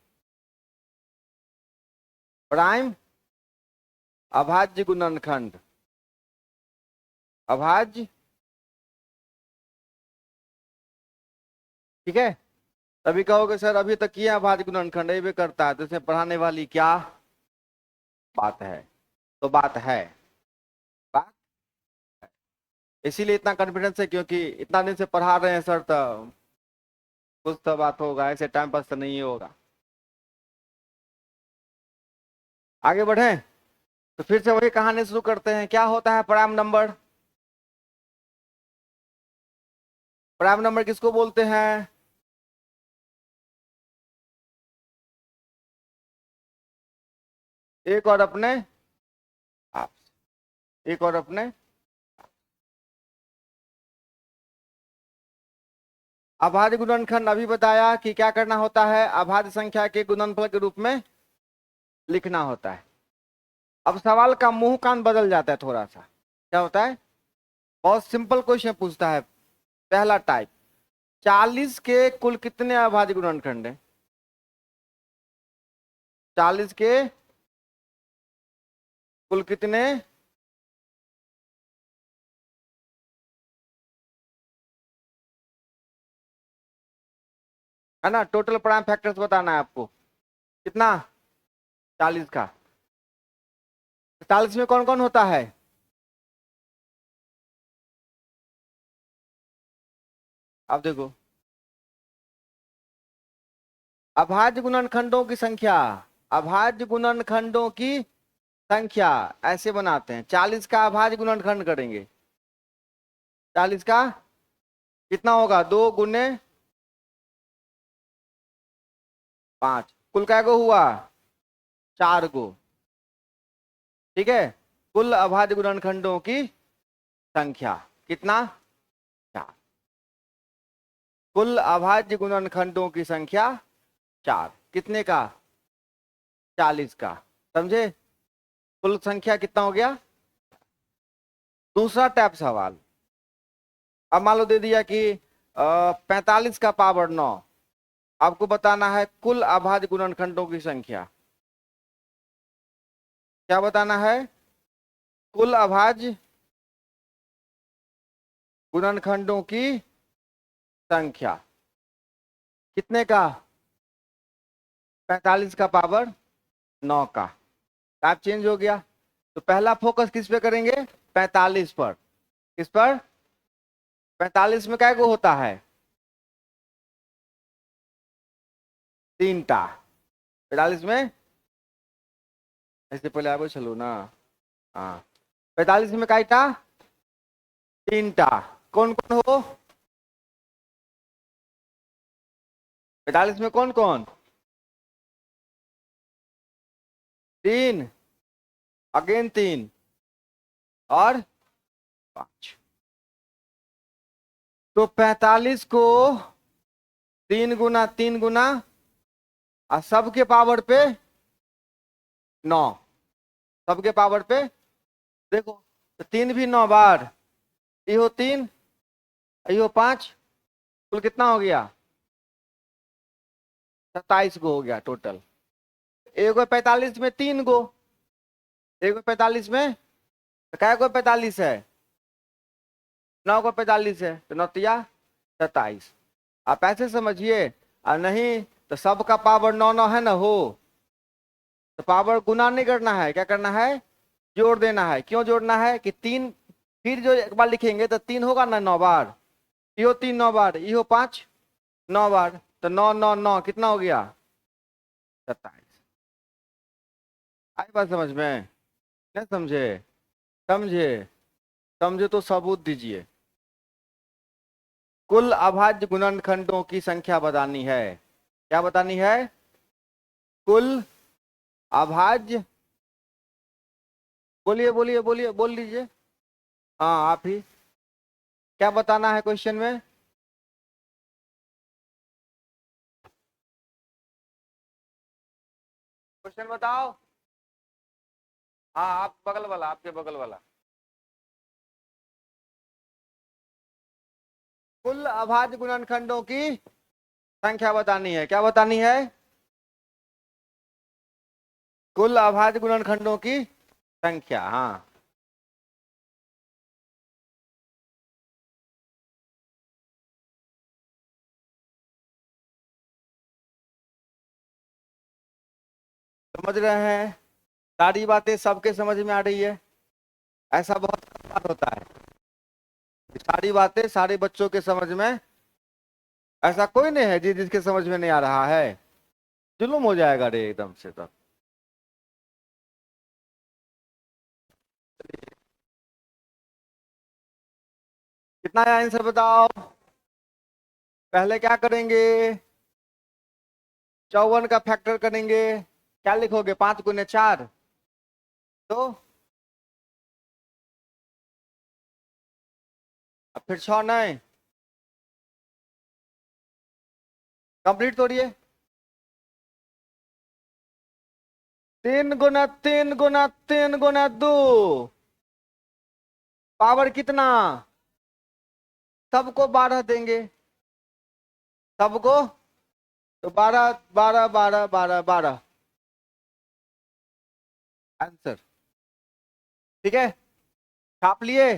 A: प्राइम अभाज्य गुणनखंड, अभाज्य, ठीक है। तभी कहोगे सर अभी तक किया अभाज्य गुणनखंड, ये भी करता है, तो इसमें पढ़ाने वाली क्या बात है। तो बात है, बात, इसीलिए इतना कॉन्फिडेंस है, क्योंकि इतना दिन से पढ़ा रहे हैं सर, तो कुछ तो बात होगा, ऐसे टाइम पास तो नहीं होगा। आगे बढ़े तो फिर से वही कहानी शुरू करते हैं। क्या होता है प्राइम नंबर? प्राइम नंबर किसको बोलते हैं? एक और अपने आप, एक और अपने। अभाज्य गुणनखंड अभी बताया कि क्या करना होता है, अभाज्य संख्या के गुणनफल के रूप में लिखना होता है। अब सवाल का मुंह कान बदल जाता है थोड़ा सा। क्या होता है? बहुत सिंपल क्वेश्चन पूछता है। पहला टाइप, 40 के कुल कितने अभाज्य गुणनखंड है? 40 के कुल कितने? है ना, टोटल प्राइम फैक्टर्स बताना है आपको। कितना? 40 का। 40 में कौन कौन होता है? अब देखो, अभाज्य गुणनखंडों की संख्या, अभाज्य गुणनखंडों की संख्या ऐसे बनाते हैं। 40 का अभाज्य गुणनखंड करेंगे, 40 का कितना होगा? 2 × 5, कुल कै गो हुआ? 4 गो, ठीक है। कुल अभाज्य गुणनखंडों की संख्या कितना? 4। कुल अभाज्य गुणनखंडों की संख्या 4, कितने का? 40 का। समझे? कुल संख्या कितना हो गया? दूसरा टाइप सवाल, अब मान लो दे दिया कि 45 का पावर 9, आपको बताना है कुल अभाज्य गुणनखंडों की संख्या। क्या बताना है? कुल अभाज्य गुणनखंडों की संख्या कितने का? 45 का पावर 9 का। टाइप चेंज हो गया। तो पहला फोकस किस पे करेंगे? 45 पर। किस पर? 45 में कै गो होता है? 3टा। 45 में ऐसे पहले आगे चलो ना। हाँ, 45 में काईटा? 3टा। कौन कौन हो? 45 में कौन कौन? 3, अगेन 3 और 5। तो 45 को 3 × 3 और सबके पावर पे 9, सबके पावर पे देखो, तो 3 भी 9 बार, इहो 3, इहो 5, कुल कितना हो गया? 27 गो हो गया टोटल। एगो 45 में 3 गो, एगो 45 में तो कै गो 45 है? 9 को 45 है, तो 9 × 27। आप ऐसे समझिए, और नहीं तो सबका पावर 9 9 है ना हो, तो पावर गुना नहीं करना है, क्या करना है? जोड़ देना है। क्यों जोड़ना है? कि 3 फिर जो एक बार लिखेंगे तो 3 होगा ना 9 बार, इहो 3 9 बार, इहो 5 9 बार, तो 9 9 9 कितना हो गया? 27। आई बात समझ में? नहीं समझे? समझे? समझे तो सबूत दीजिए। कुल अभाज्य गुणनखंडों की संख्या बतानी है। क्या बतानी है? कुल अभाज्य, बोलिए बोलिए बोलिए, बोल लीजिए। हाँ आप ही, क्या बताना है क्वेश्चन में? क्वेश्चन बताओ। हाँ आप बगल वाला, आपके बगल वाला। कुल अभाज्य गुणनखंडों की संख्या बतानी है। क्या बतानी है? कुल अभाज्य गुणनखंडों की संख्या। हाँ समझ रहे हैं? सारी बातें सबके समझ में आ रही है? ऐसा बहुत कम बार होता है, सारी बातें सारे बच्चों के समझ में। ऐसा कोई नहीं है जिसके समझ में नहीं आ रहा है। जुलूम हो जाएगा रे एकदम से तो। कितना है आंसर बताओ। पहले क्या करेंगे? 54 का फैक्टर करेंगे। क्या लिखोगे? 5 गुने 4। तो अब फिर 6 नहीं कंप्लीट तोड़िए। 3 गुना 3 गुना 3 गुना 2 पावर कितना? सबको 12 देंगे। सबको तो 12 12 12 12 आंसर। ठीक है, छाप लिए?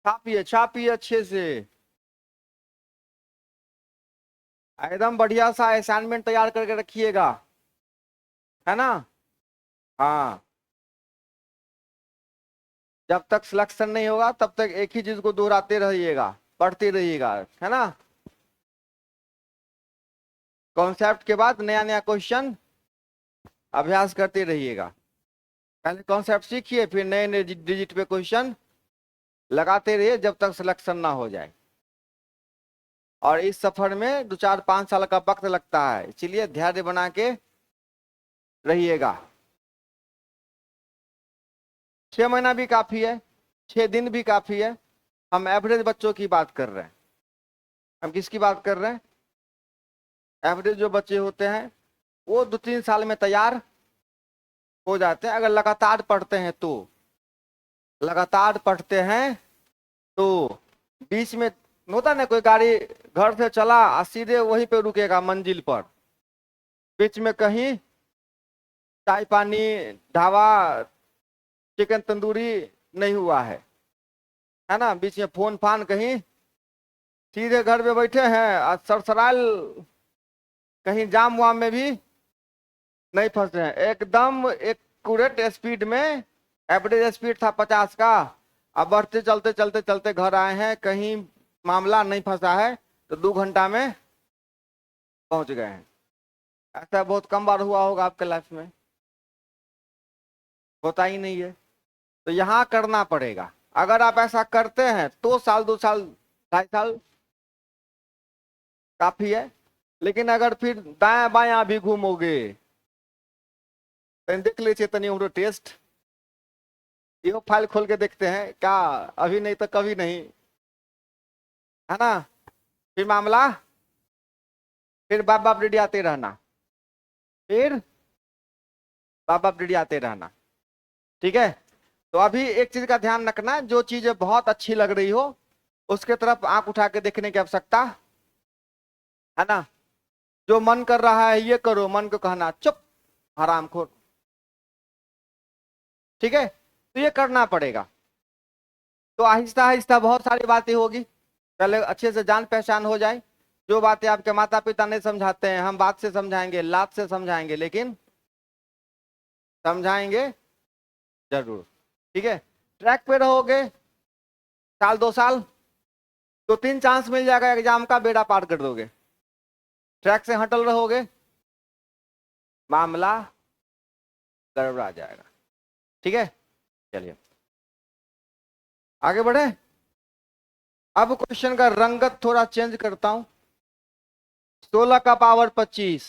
A: छापिए छापिए अच्छे से। एकदम बढ़िया सा असाइनमेंट तैयार करके रखिएगा, है ना? हाँ, जब तक सिलेक्शन नहीं होगा तब तक एक ही चीज को दोहराते रहिएगा, पढ़ते रहिएगा, है ना? कॉन्सेप्ट के बाद नया नया क्वेश्चन अभ्यास करते रहिएगा। पहले कॉन्सेप्ट सीखिए, फिर नए नए डिजिट पे क्वेश्चन लगाते रहिए जब तक सिलेक्शन ना हो जाए। और इस सफर में 2 4 5 साल का वक्त लगता है, इसलिए धैर्य बना के रहिएगा। 6 महीना भी काफी है, 6 दिन भी काफी है। हम एवरेज बच्चों की बात कर रहे हैं। हम किसकी बात कर रहे हैं? एवरेज जो बच्चे होते हैं वो 2 3 साल में तैयार हो जाते हैं, अगर लगातार पढ़ते हैं तो। लगातार पढ़ते हैं तो बीच में होता ना, कोई गाड़ी घर से चला और सीधे वहीं पे रुकेगा मंजिल पर, बीच में कहीं चाय पानी, ढाबा, चिकन तंदूरी नहीं हुआ है ना? बीच में फोन फान कहीं, सीधे घर पे बैठे हैं और सरसराल कहीं जाम वाम में भी नहीं फंस रहे हैं, एकदम एक्यूरेट स्पीड में। एवरेज स्पीड था 50 का, अब बढ़ते चलते चलते चलते घर आए हैं, कहीं मामला नहीं फंसा है तो 2 घंटा में पहुंच गए हैं। ऐसा बहुत कम बार हुआ होगा आपके लाइफ में, होता ही नहीं है। तो यहाँ करना पड़ेगा। अगर आप ऐसा करते हैं तो साल 2 साल 2.5 साल काफी है। लेकिन अगर फिर दायां बायां भी घूमोगे तो देख लीजिए तनी हमरो टेस्ट, ये फाइल खोल के देखते हैं क्या, अभी नहीं तो कभी नहीं, है ना? फिर मामला, फिर बाप बाप रेडी आते रहना, फिर बाप बाप रेडी आते रहना। ठीक है, तो अभी एक चीज का ध्यान रखना, जो चीजें बहुत अच्छी लग रही हो उसके तरफ आंख उठा के देखने की आवश्यकता है ना? जो मन कर रहा है ये करो, मन को कहना चुप हरामखोर। ठीक है, तो ये करना पड़ेगा। तो आहिस्ता आहिस्ता बहुत सारी बातें होगी, पहले अच्छे से जान पहचान हो जाए। जो बातें आपके माता पिता नहीं समझाते हैं हम बात से समझाएंगे, लात से समझाएंगे, लेकिन समझाएंगे जरूर। ठीक है, ट्रैक पे रहोगे साल 2 साल तो 3 चांस मिल जाएगा, एग्जाम का बेड़ा पार कर दोगे। ट्रैक से हटल रहोगे, मामला गड़बड़ा जाएगा। ठीक है, चलिए आगे बढ़े। अब क्वेश्चन का रंगत थोड़ा चेंज करता हूं। 16 का पावर 25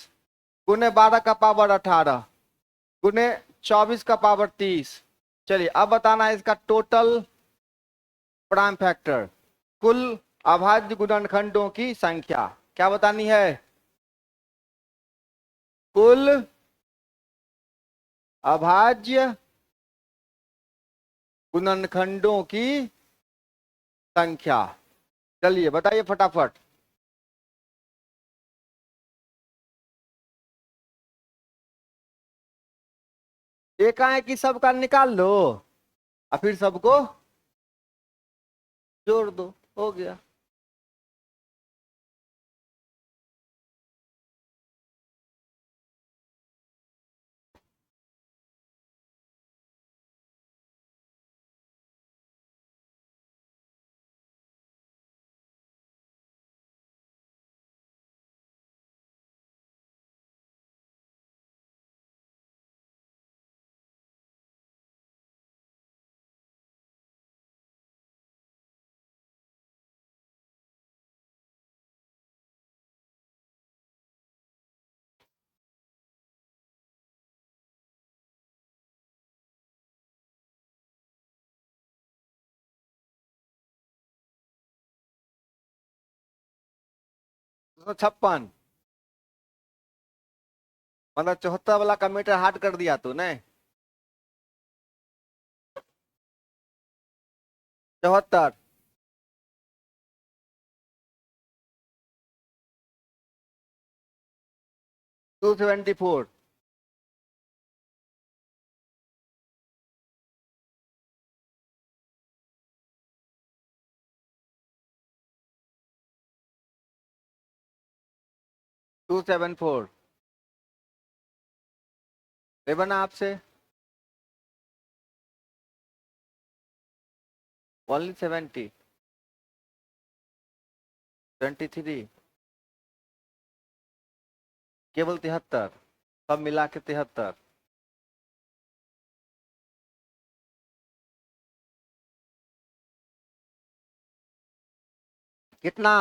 A: गुने 12 का पावर 18 गुने 24 का पावर 30 चलिए अब बताना है इसका टोटल प्राइम फैक्टर, कुल अभाज्य गुणनखंडों की संख्या। क्या बतानी है? कुल अभाज्य गुणनखंडों की संख्या। चलिए बताइए फटाफट। एकाएकी सबका निकाल लो और फिर सबको जोड़ दो, हो गया। तो 56 मतलब 74 वाला का मीटर हार्ड कर दिया तूने। 74, 274, 274 ये बना आपसे 170, 23, केवल 73, सब मिला के 73। कितना?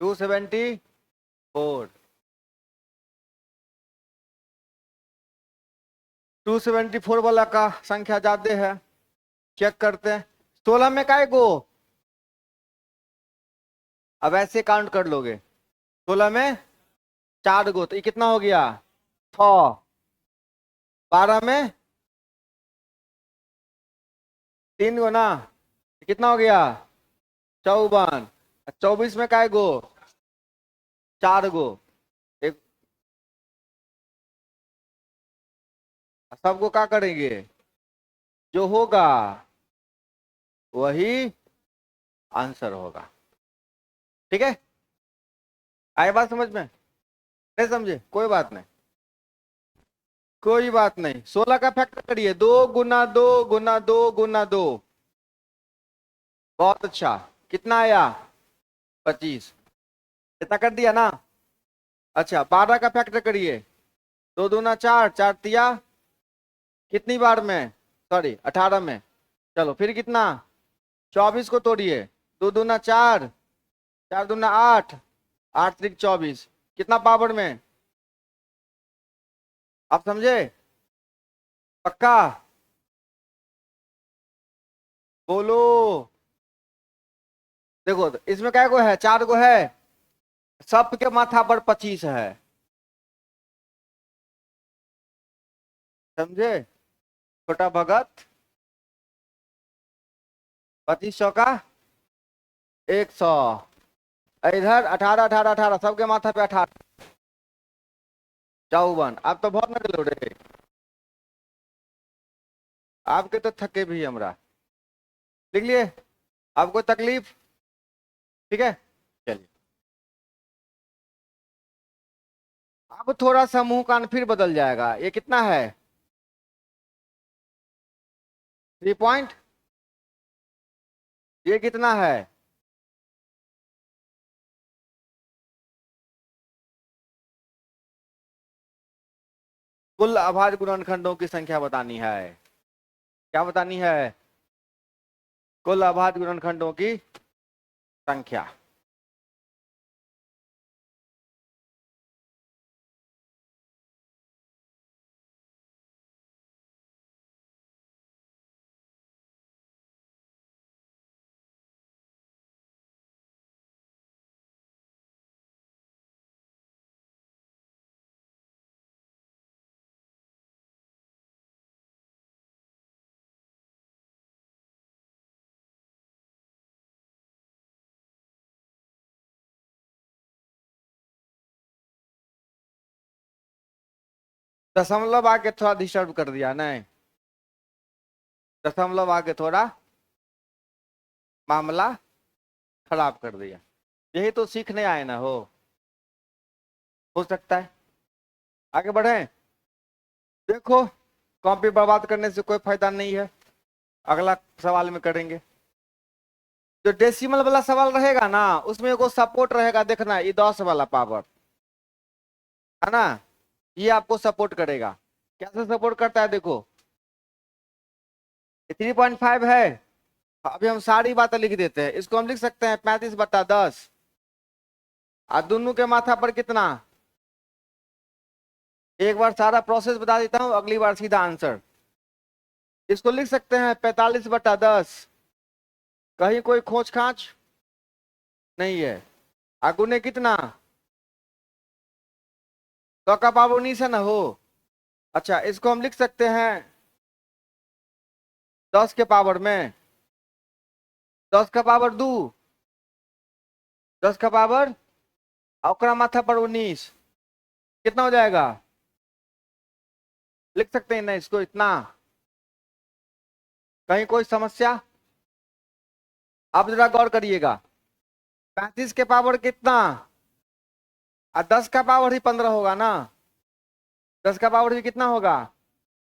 A: 274। 274 वाला का संख्या ज्यादा है, चेक करते हैं। 16 में काय गो? अब ऐसे काउंट कर लोगे, 16 में 4 गो तो ये कितना हो गया? 6। 12 में 3 गो ना, ये कितना हो गया? 54। 24 में काय गो? 4 गो। एक सबको क्या करेंगे? जो होगा वही आंसर होगा। ठीक है, आई बात समझ में? नहीं समझे? कोई बात नहीं, कोई बात नहीं। 16 का फैक्टर करिए, 2 गुना 2 गुना 2 गुना 2। बहुत अच्छा। कितना आया? 25। इतना कर दिया ना? अच्छा 12 का फैक्टर करिए, 2 दूना 4, 4 तिया कितनी बार में? सॉरी 18 में। चलो फिर कितना? 24 को तोड़िए, 2 दूना 4, 4 दूना 8, 8 त्रिक 24, कितना पावर में? आप समझे? पक्का? बोलो। देखो इसमें क्या को है? 4 को है, सबके माथा पर 25 है। समझे? छोटा भगत 2500 का 100, इधर 18 18 18 सबके माथा पे 18, 54। आप तो बहुत न लो रे, आपके तो थके भी हमरा। लिख लिए? आपको तकलीफ? ठीक है, चलिए। अब थोड़ा सा मुंह कान फिर बदल जाएगा। ये कितना है? 3 पॉइंट। ये कितना है? कुल अभाज्य गुणनखंडों की संख्या बतानी है। क्या बतानी है? कुल अभाज्य गुणनखंडों की संख्या। दशमलव आके थोड़ा डिस्टर्ब कर दिया नहीं, दशमलव आके थोड़ा मामला खराब कर दिया। यही तो सीखने आए ना हो सकता है। आगे बढ़े। देखो, कॉपी बर्बाद करने से कोई फायदा नहीं है, अगला सवाल में करेंगे। जो डेसिमल वाला सवाल रहेगा ना, उसमें एगो सपोर्ट रहेगा, देखना ये 10 वाला पावर है ना, ये आपको सपोर्ट करेगा। कैसे सपोर्ट करता है देखो, 3.5 है। अभी हम सारी बातें लिख देते हैं, इसको हम लिख सकते हैं 35/10, और दोनों के माथा पर कितना। एक बार सारा प्रोसेस बता देता हूं, अगली बार सीधा आंसर। इसको लिख सकते हैं 45/10, कहीं कोई खोज खाच नहीं है। आगुने कितना, 100 का पावर 19 है ना अच्छा, इसको हम लिख सकते हैं 10 के पावर में, 10 का पावर 2, 10 का पावर ओकरा माथा पर 19, कितना हो जाएगा। लिख सकते हैं ना इसको इतना, कहीं कोई समस्या। आप जरा गौर करिएगा, 35 के पावर कितना, और 10 का पावर ही 15 होगा ना, 10 का पावर भी कितना होगा।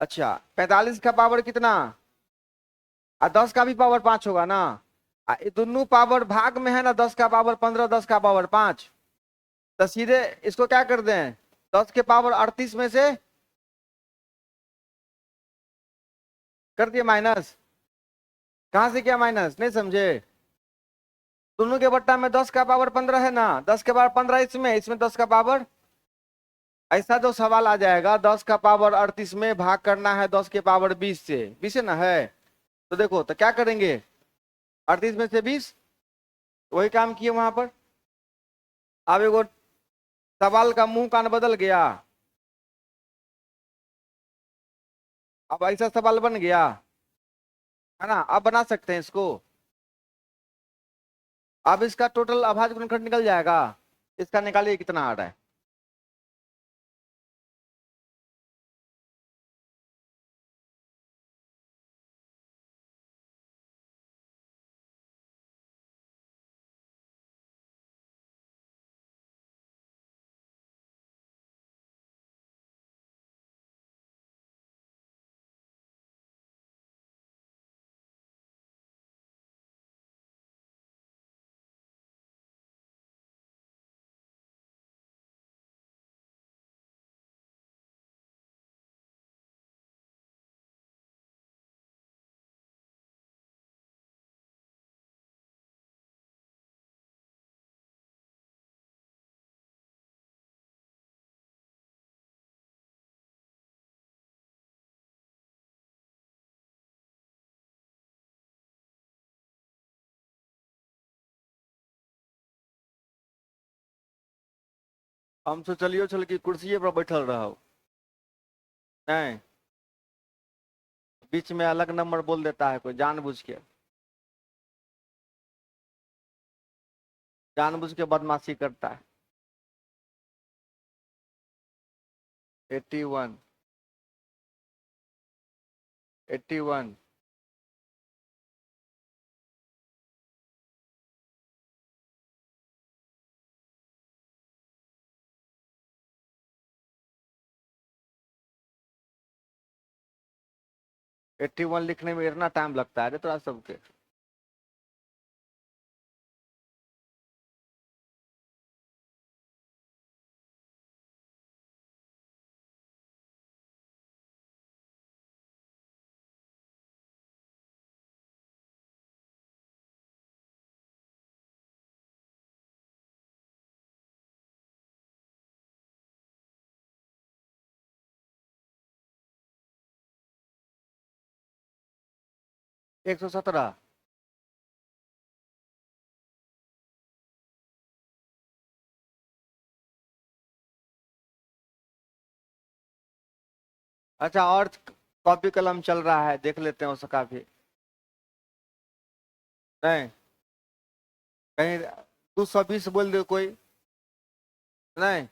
A: अच्छा, 45 का पावर कितना, और 10 का भी पावर 5 होगा ना। ये दोनों पावर भाग में है ना, 10 का पावर 15, 10 का पावर 5। तो सीधे इसको क्या कर दें, 10 के पावर 38 में से कर दिए माइनस। कहां से किया माइनस, नहीं समझे। दोनों के बट्टा में 10 का पावर 15 है ना, 10 के पावर 15 इसमें 10 का पावर। ऐसा जो सवाल आ जाएगा, 10 का पावर 38 में भाग करना है 10 के पावर 20 से, 20 है ना है। तो देखो तो क्या करेंगे, 38 में से 20, वही काम किए वहां पर। अब एगो सवाल का मुंह कान बदल गया, अब ऐसा सवाल बन गया है ना, अब बना सकते हैं इसको। अब इसका टोटल अभाज्य गुणनखंड निकल जाएगा, इसका निकालिए कितना आ रहा है। हम तो चलियो चल की कुर्सी पर बैठल रहो, नहीं बीच में अलग नंबर बोल देता है कोई जानबूझ के बदमाशी करता है। 81, 81, 81 लिखने में इतना टाइम लगता है रे तोरा सबके। एक सौ सत्रह। अच्छा, और कॉपी कलम चल रहा है, देख लेते हैं उसका भी। नहीं, कहीं 220 बोल दे कोई। नहीं,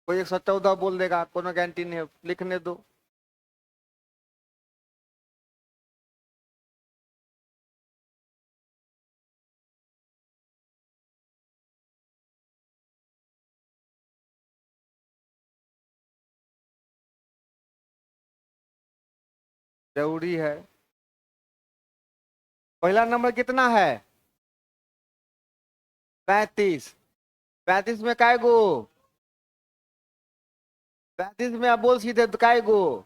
A: कोई 114 बोल देगा, कोनो गारंटी नहीं है, लिखने दो। जरूरी है। पहला नंबर कितना है? 35। 35 में काय गो? 35 में आप बोल सीधे तो काय गो?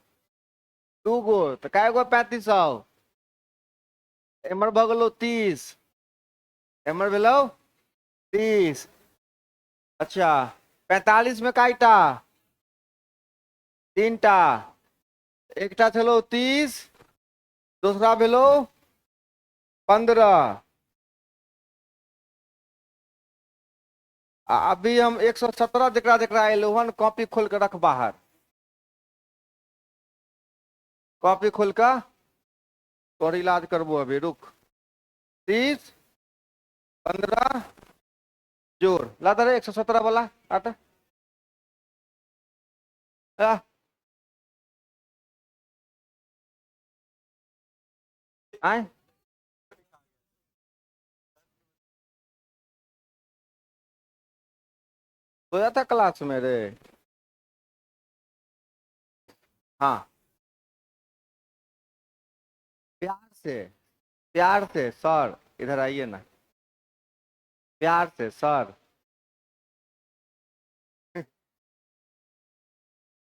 A: 2 गो तो काय गो 3500? एमर भगलो 30। एमर भेलो 30। अच्छा 45 में काईटा? 3टा। एकटा चलो 30, दूसरा भेलो 15। अभी हम 117 जकरा जकरा एलो हन, कॉपी खोल के रख बाहर। कॉपी खोल का और इलाज करबो अभी, रुक। 30, 15 जोड़ ला दे 117 वाला आता। आए सोया था क्लास में रे? हाँ प्यार से, प्यार से सर इधर आइए ना, प्यार से सर।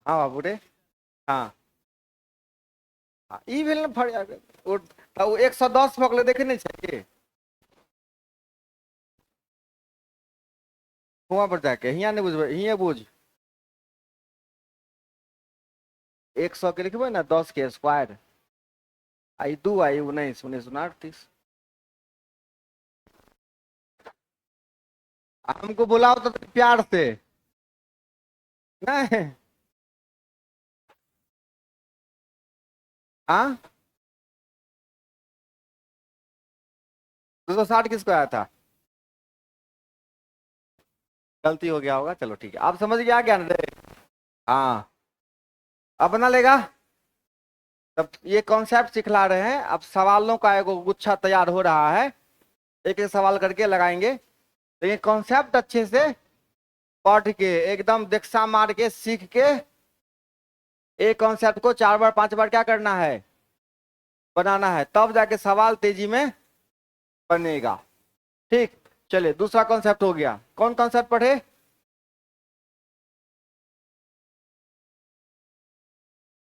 A: हाँ बाबू रे। हाँ हाँ, ई भेल ने फड़ वो 110 भगले देखे नहीं चाहिए हुआ पर जाके, हियाँ नहीं बुझबै, हियाँ बुझ। 100 के लिखबै ना, 10 के स्क्वायर। आई 2 आई 19, 19 38। हमको बुलाओ तो प्यार से। नहीं। हाँ 260 किसको आया था? गलती हो गया होगा, चलो ठीक है, आप समझ गया क्या ना रे? हाँ अब बना लेगा। तब ये कॉन्सेप्ट सिखला रहे हैं, अब सवालों का एक गुच्छा तैयार हो रहा है, एक एक सवाल करके लगाएंगे। लेकिन कॉन्सेप्ट अच्छे से पढ़ के, एकदम दिक्सा मार के सीख के, एक कॉन्सेप्ट को 4 बार 5 बार क्या करना है? बनाना है, तब जाके सवाल तेजी में बनेगा। ठीक। चलिए दूसरा कॉन्सेप्ट हो गया, कौन कॉन्सेप्ट पढ़े?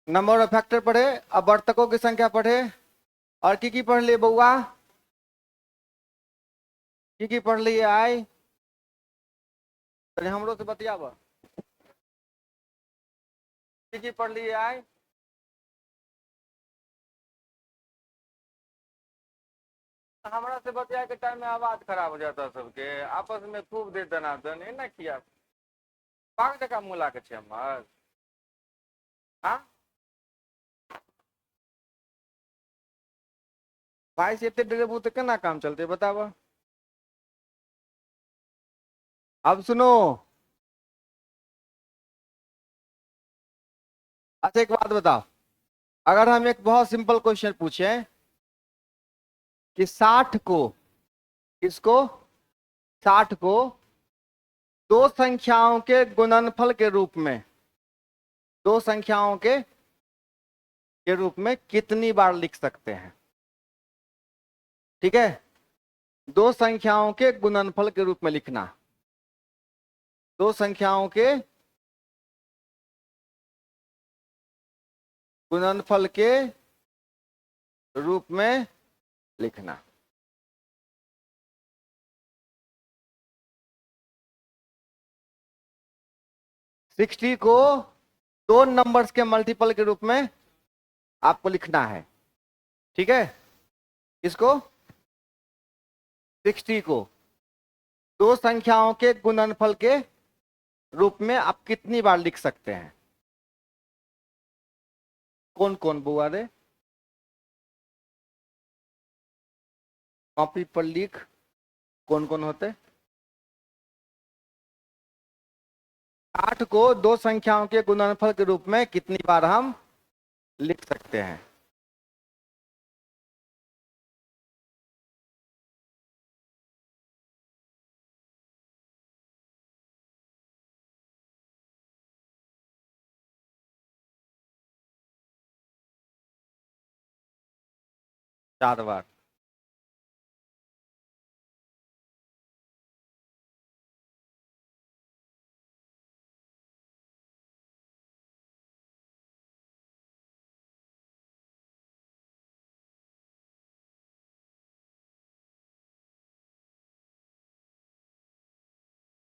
A: नंबर ऑफ फैक्टर पढ़े, अपवर्तकों की संख्या पढ़े, और की पढ़ लिए बउआ? की पढ़ लिए आई? चलिए हमरो से बतियाब। की पढ़ लिए आई? हमारा से बतिया के टाइम में आवाज खराब हो जाता सबके, आपस में खूब दे दनादन, है ना किया? 5 टका मूला के छे हमर। हाँ भाई से एते डरेबू तो केना काम चलते बतावा? अब सुनो, अच्छा एक बात बताओ, अगर हम एक बहुत सिंपल क्वेश्चन पूछें कि 60 को, किसको? 60 को दो संख्याओं के गुणनफल के रूप में, दो संख्याओं के रूप में कितनी बार लिख सकते हैं? ठीक है, दो संख्याओं के गुणनफल के रूप में लिखना, दो संख्याओं के गुणनफल के रूप में लिखना। सिक्सटी को दो नंबर्स के मल्टीपल के रूप में आपको लिखना है। ठीक है, इसको 60 को दो संख्याओं के गुणनफल के रूप में आप कितनी बार लिख सकते हैं? कौन कौन बुआ रे? कॉपी पर लिख, कौन कौन होते? 8 को दो संख्याओं के गुणनफल के रूप में कितनी बार हम लिख सकते हैं? चार बार।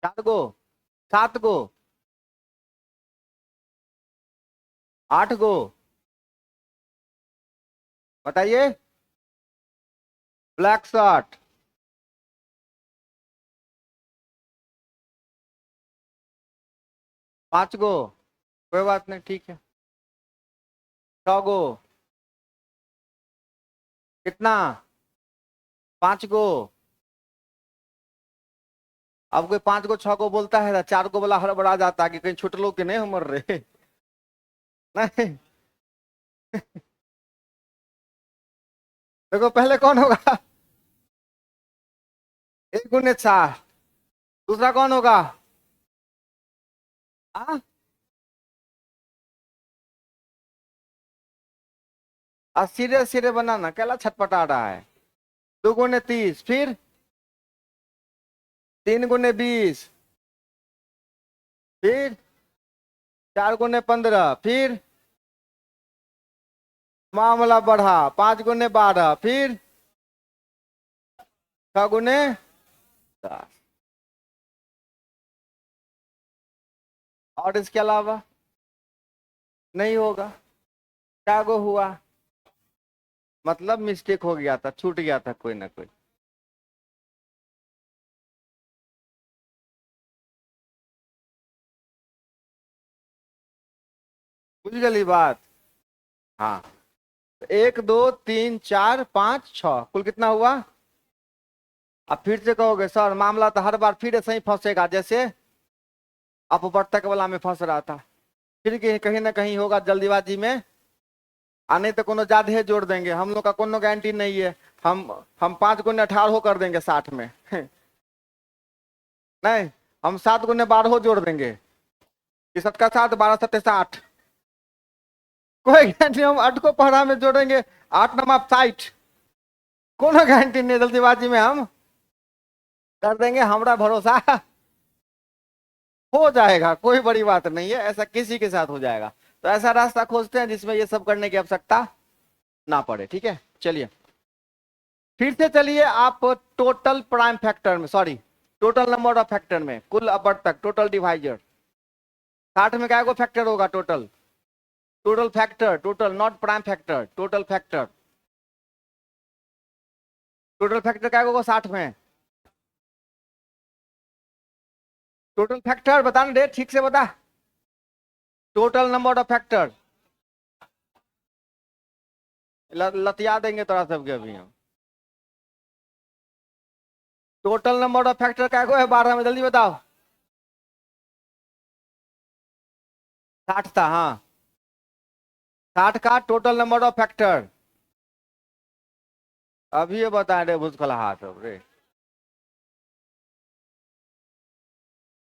A: चार गो, सात गो, 8 गो, बताइए। ब्लैक शॉट, 5 गो, कोई बात नहीं, ठीक है। 6 गो, कितना? 5 गो। अब कोई 5 गो 6 गो बोलता है ना, 4 गो वाला हड़बड़ा जाता है कि कहीं छुट लो कि नहीं मर रहे। नहीं। देखो पहले कौन होगा? 1 गुने 4। दूसरा कौन होगा? हाँ, और सीधे सीधे बनाना, कैला छटपटा रहा है? 2 गुने 30, फिर 3 गुने 20, फिर 4 गुने 15, फिर मामला बढ़ा, 5 गुने 12, फिर 6 गुने 10। और इसके अलावा नहीं होगा। क्या गो हुआ? मतलब मिस्टेक हो गया था, छूट गया था कोई ना कोई। बुझ गई बात? हाँ। 1 2 3 4 5 6, कुल कितना हुआ? अब फिर से कहोगे सर मामला तो हर बार फिर ऐसे ही फंसेगा जैसे अपवर्तक वाला में फंस रहा था। फिर कहीं ना कहीं होगा जल्दीबाजी में। आने तो कोनो ज्यादा जोड़ देंगे, हम लोग का कोनो गारंटी नहीं है। हम 5 गुने 18 कर देंगे 60 में। नहीं, हम 7 गुने 12 जोड़ देंगे कि 7 का 7, 12 7 60। कोई गारंटी, हम 8 को पहरा में जोड़ेंगे, 8 9 60। कोनो गारंटी नहीं, जल्दीबाजी में हम कर देंगे, हमारा भरोसा हो जाएगा, कोई बड़ी बात नहीं है, ऐसा किसी के साथ हो जाएगा। तो ऐसा रास्ता खोजते हैं जिसमें ये सब करने की आवश्यकता ना पड़े, ठीक है। चलिए फिर से चलिए आप टोटल प्राइम फैक्टर में, sorry total number of factor में, कुल अपवर्तक टोटल डिवाइजर। 60 में क्या फैक्टर होगा? Total, total factor, total not prime factor, total factor. Total factor क्या होगा 60 में? टोटल फैक्टर बताना दे, ठीक से बता। टोटल नंबर ऑफ फैक्टर लतिया देंगे तोरा सबके अभी हम। टोटल नंबर ऑफ फैक्टर क्या है 12 में? जल्दी बताओ। 60 था, हाँ। 60 का टोटल नंबर ऑफ फैक्टर। अभी ये बता रहे भूसखला सब रे।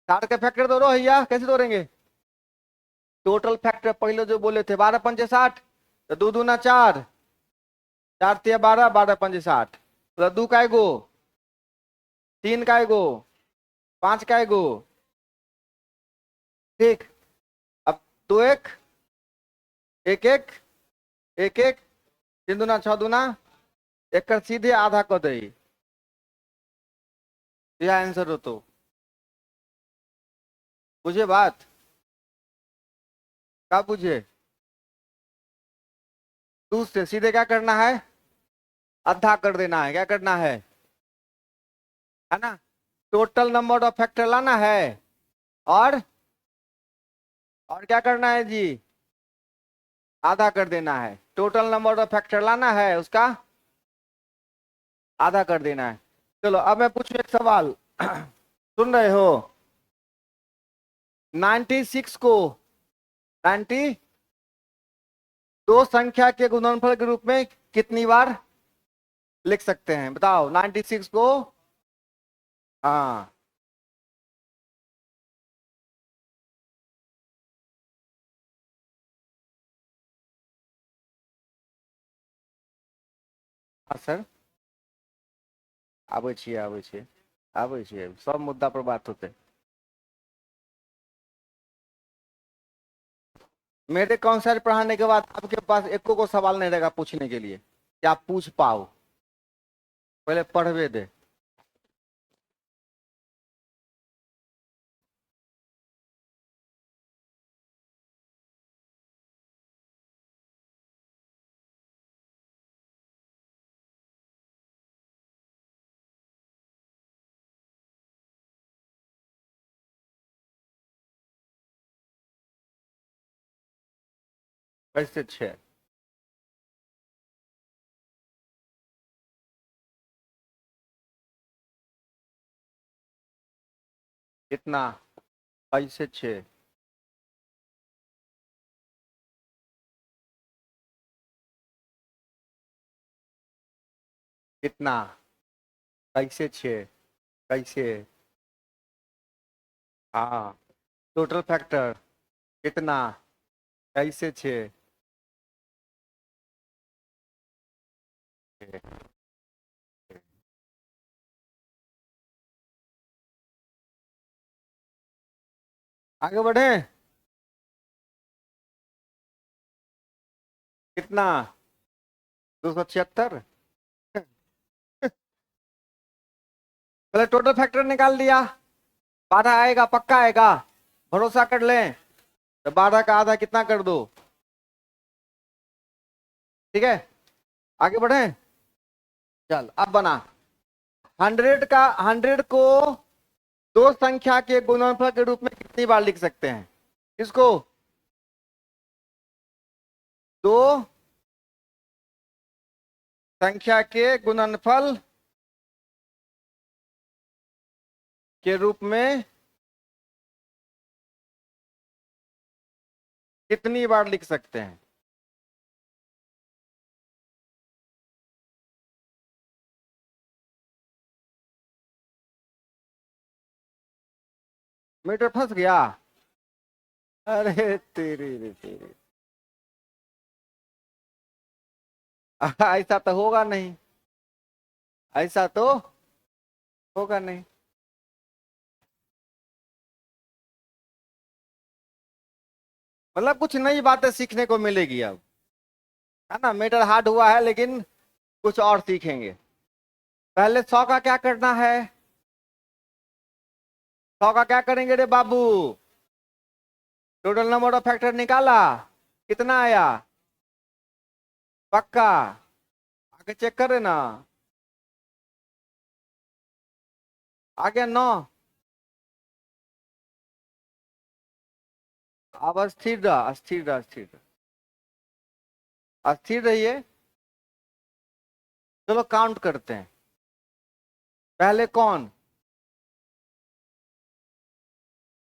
A: 60 के फैक्टर दो भैया, कैसे तोड़ेंगे? टोटल फैक्टर पहले जो बोले थे, 12 पंचे 60, तो 2 दूना 4, 4 तिया 12, 12 पंचे 60, तो 2 का 1 गो, 3 का 1 गो, 5 का 1 गो, ठीक। अब 2 1 1 1 1 1, 3 दूना 6 दूना, एक कर सीधे आधा कर दे, यह आंसर हो। तो बुझे बात? क्या बुझे? दूसरे सीधे क्या करना है? आधा कर देना है। क्या करना है ना? टोटल नंबर ऑफ फैक्टर लाना है, और क्या करना है जी? आधा कर देना है। टोटल नंबर ऑफ फैक्टर लाना है, उसका आधा कर देना है। चलो अब मैं पूछूं एक सवाल। सुन रहे हो? 96 को 90 दो संख्या के गुणनफल के रूप में कितनी बार लिख सकते हैं बताओ 96 को। हाँ हाँ सर, आबै छियै आबै छियै आबै छियै, सब मुद्दा पर बात होते। मेरे कॉन्सेप्ट पढ़ाने के बाद आपके पास एको को सवाल नहीं रहेगा पूछने के लिए कि आप पूछ पाओ, पहले पढ़वे दे। कैसे 6 कितना, कैसे 6 कितना, कैसे 6 कैसे। हाँ टोटल फैक्टर कितना, कैसे 6। आगे बढ़े, कितना 276। पहले टोटल फैक्टर निकाल दिया, 12 आएगा पक्का आएगा, भरोसा कर लें। तो 12 का आधा कितना कर दो, ठीक है। आगे बढ़े, चल अब बना 100 को दो संख्या के गुणनफल के रूप में कितनी बार लिख सकते हैं, इसको दो संख्या के गुणनफल के रूप में कितनी बार लिख सकते हैं। मीटर फंस गया, अरे तेरी रे तेरी, ऐसा तो होगा नहीं, ऐसा तो होगा नहीं। मतलब कुछ नई बातें सीखने को मिलेगी अब, है ना। मीटर हार्ड हुआ है लेकिन कुछ और सीखेंगे। पहले 100 का क्या करना है, 100 का क्या करेंगे रे बाबू, टोटल नंबर ऑफ फैक्टर निकाला, कितना आया, पक्का, आगे चेक करे ना, आ गया 9। अब अस्थिर रहा, अस्थिर रहा, अस्थिर रहा, अस्थिर रहिए। चलो काउंट करते हैं, पहले कौन,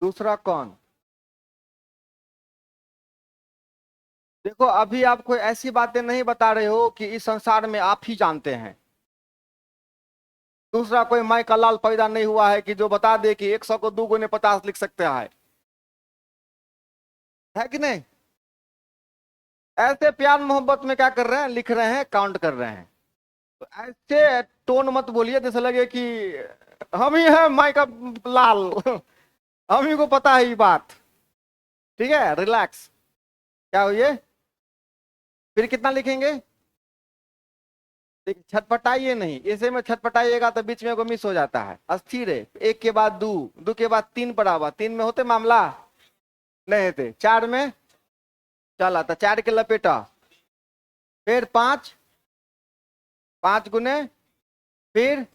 A: दूसरा कौन। देखो अभी आप कोई ऐसी बातें नहीं बता रहे हो कि इस संसार में आप ही जानते हैं। दूसरा कोई माई का लाल पैदा नहीं हुआ है कि जो बता दे कि 100 को 2 गुने 50 लिख सकते है कि नहीं। ऐसे प्यार मोहब्बत में क्या कर रहे हैं, लिख रहे हैं, काउंट कर रहे हैं। तो ऐसे टोन मत बोलिए जैसे लगे कि हम ही हैं माई का लाल, हम ही को पता है ये बात। ठीक है, रिलैक्स। क्या हुई, फिर कितना लिखेंगे, देखिए छटपटाइए नहीं, ऐसे में छटपटाइएगा तो बीच में को मिस हो जाता है। अस्थिर है, एक के बाद दो, दो के बाद तीन पड़ा हुआ, तीन में होते मामला नहीं होते, चार में चला था, चार के लपेटा, फिर पांच, पांच गुने, फिर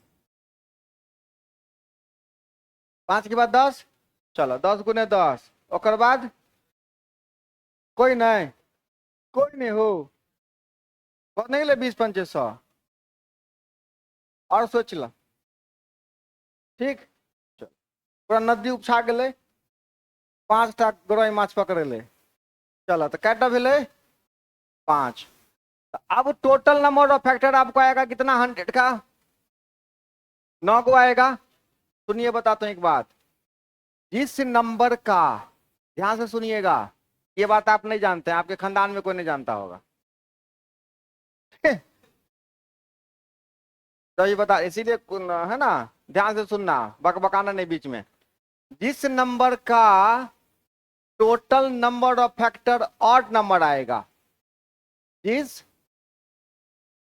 A: पांच के बाद 10, चलो 10 गुने 10, और बाद कोई नहीं, कोई नहीं हो, बहुत नहीं ले 20 पंचे 100, और सोच लो, ठीक। चलो, पूरा नदी उपछा गए, 5टा गोराई माछ पकड़े ले। चलो तो कैटा भेले 5। तो अब टोटल नंबर ऑफ फैक्टर आपको आएगा कितना 100 का 9 को आएगा। सुनिए बताता हूं एक बात, जिस नंबर का, ध्यान से सुनिएगा, ये बात आप नहीं जानते हैं, आपके खानदान में कोई नहीं जानता होगा। तो ये बता, इसीलिए है ना, ध्यान से सुनना, बकबकाना नहीं बीच में। जिस नंबर का total number of factor odd number आएगा, जिस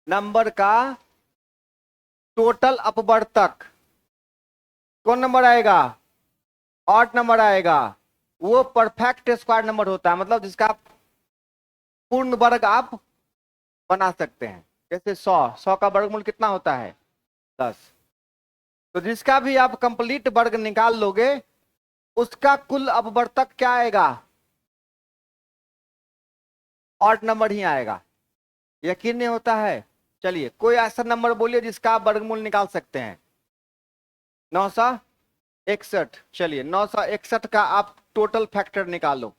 A: नंबर का टोटल अपवर्तक कौन नंबर आएगा, ऑड नंबर आएगा, वो परफेक्ट स्क्वायर नंबर होता है। मतलब जिसका पूर्ण वर्ग आप बना सकते हैं। जैसे 100 का वर्गमूल कितना होता है 10। तो जिसका भी आप कंप्लीट वर्ग निकाल लोगे, उसका कुल अपवर्तक क्या आएगा, ऑड नंबर ही आएगा। यकीन नहीं होता है? चलिए कोई ऐसा नंबर बोलिए जिसका आप वर्गमूल निकाल सकते हैं। 961। चलिए 961 का आप टोटल फैक्टर निकालो।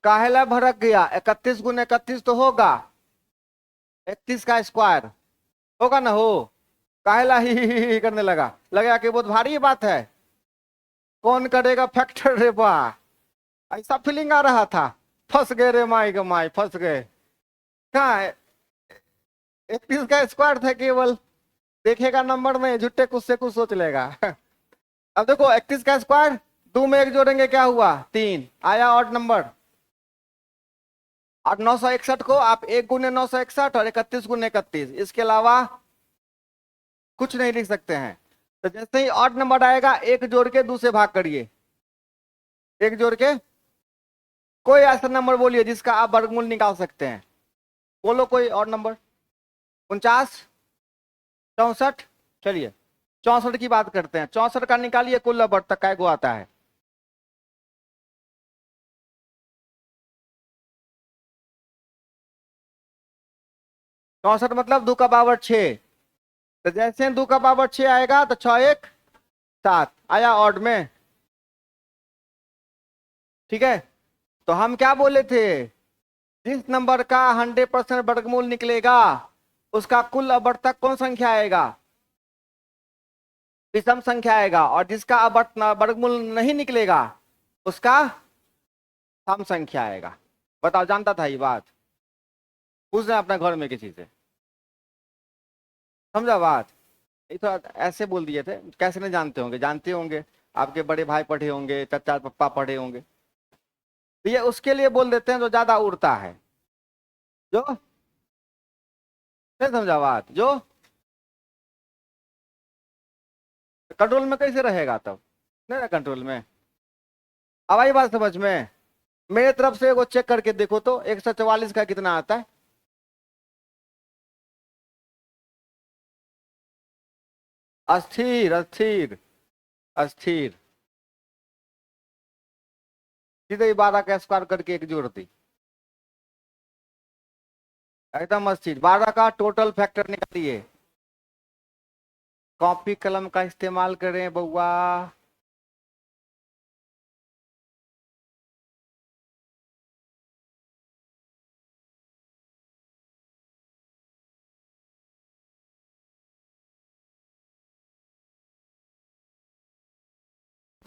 A: काहेला भड़क गया, 31 गुना 31 तो होगा 31 का स्क्वायर होगा ना। हो काहेला ही करने लगा कि बहुत भारी बात है, कौन करेगा फैक्टर रे बा, ऐसा फीलिंग आ रहा था। फंस गए रे माई के माई, फंस गए। कहा है 31 का स्क्वायर था केवल, देखेगा नंबर में झुट्टे कुछ से कुछ सोच लेगा। अब देखो 31 का स्क्वायर, 2 में 1 जोड़ेंगे क्या हुआ 3, आया ऑड नंबर। और 961 को आप 1 गुने 961 और 31 गुने 31, इसके अलावा कुछ नहीं लिख सकते हैं। तो जैसे ही ऑड नंबर आएगा, 1 जोड़ के 2 से भाग करिए, 1 जोड़ के। कोई ऐसा नंबर बोलिए जिसका आप वर्गमूल निकाल सकते हैं, बोलो कोई और नंबर। 49, 64। चलिए 64 की बात करते हैं। 64 का निकालिए कुल अपवर्तक काय को आता है। चौसठ मतलब 2 का पावर 6। तो जैसे 2 का पावर 6 आएगा तो 6 1 7 आया ऑड में। ठीक है, तो हम क्या बोले थे, जिस नंबर का 100% वर्गमूल निकलेगा, उसका कुल अपवर्तक कौन संख्या आएगा, विषम संख्या आएगा। और जिसका वर्गमूल नहीं निकलेगा, उसका सम संख्या आएगा। बताओ, जानता था ये बात? पूछ रहे अपना घर में किसी से, समझा बात? ये तो ऐसे बोल दिए थे, कैसे नहीं जानते होंगे, जानते होंगे, आपके बड़े भाई पढ़े होंगे, चाचा पप्पा पढ़े होंगे। तो ये उसके लिए बोल देते हैं जो ज्यादा उड़ता है, जो नहीं समझा बात, जो कंट्रोल में कैसे रहेगा तब, नहीं ना कंट्रोल में। अब आई बात समझ में? मेरे तरफ से वो चेक करके देखो तो 144 का कितना आता है। अस्थिर अस्थिर अस्थिर, सीधे ही 12 का स्क्वायर करके 1 जोड़ दी, एकदम अस्थिर। 12 का टोटल फैक्टर निकालिए। कॉपी कलम का इस्तेमाल करें बउआ।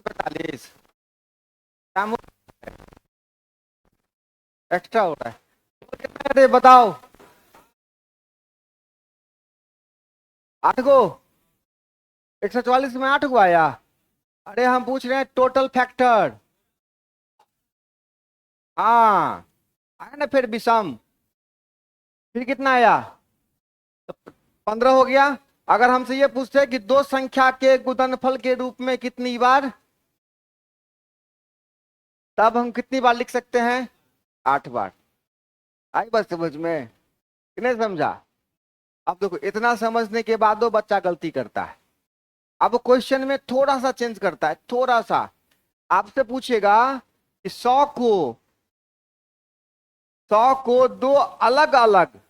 A: पैंतालीस एक्स्ट्रा हो रहा है, तो कितना है रे बताओ? 8 गो, 144 में 8 गो आया। अरे हम पूछ रहे हैं टोटल फैक्टर। हाँ आया ना, फिर विषम, फिर कितना आया, तो 15 हो गया। अगर हमसे ये पूछते कि दो संख्या के गुणनफल के रूप में कितनी बार, तब हम कितनी बार लिख सकते हैं, 8 बार। आई बात समझ में कि नहीं समझा? अब देखो, इतना समझने के बाद वो बच्चा गलती करता है। अब क्वेश्चन में थोड़ा सा चेंज करता है, थोड़ा सा। आपसे पूछेगा कि 100 को दो अलग अलग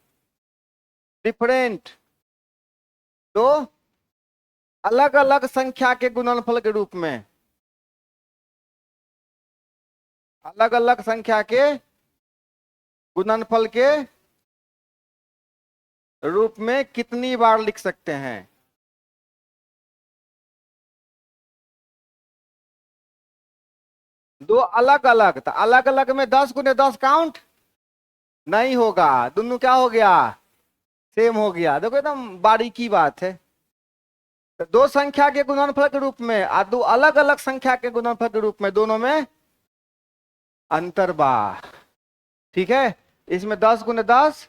A: डिफरेंट, दो अलग अलग संख्या के गुणनफल के रूप में, अलग अलग संख्या के गुणनफल के रूप में कितनी बार लिख सकते हैं? दो अलग अलग, तो अलग अलग में 10 गुने 10 काउंट नहीं होगा, दोनों क्या हो गया, सेम हो गया। देखो एकदम बारीकी बात है। तो दो संख्या के गुणनफल के रूप में और दो अलग अलग संख्या के गुणनफल के रूप में, दोनों में अंतर बा। ठीक है, इसमें 10 गुने 10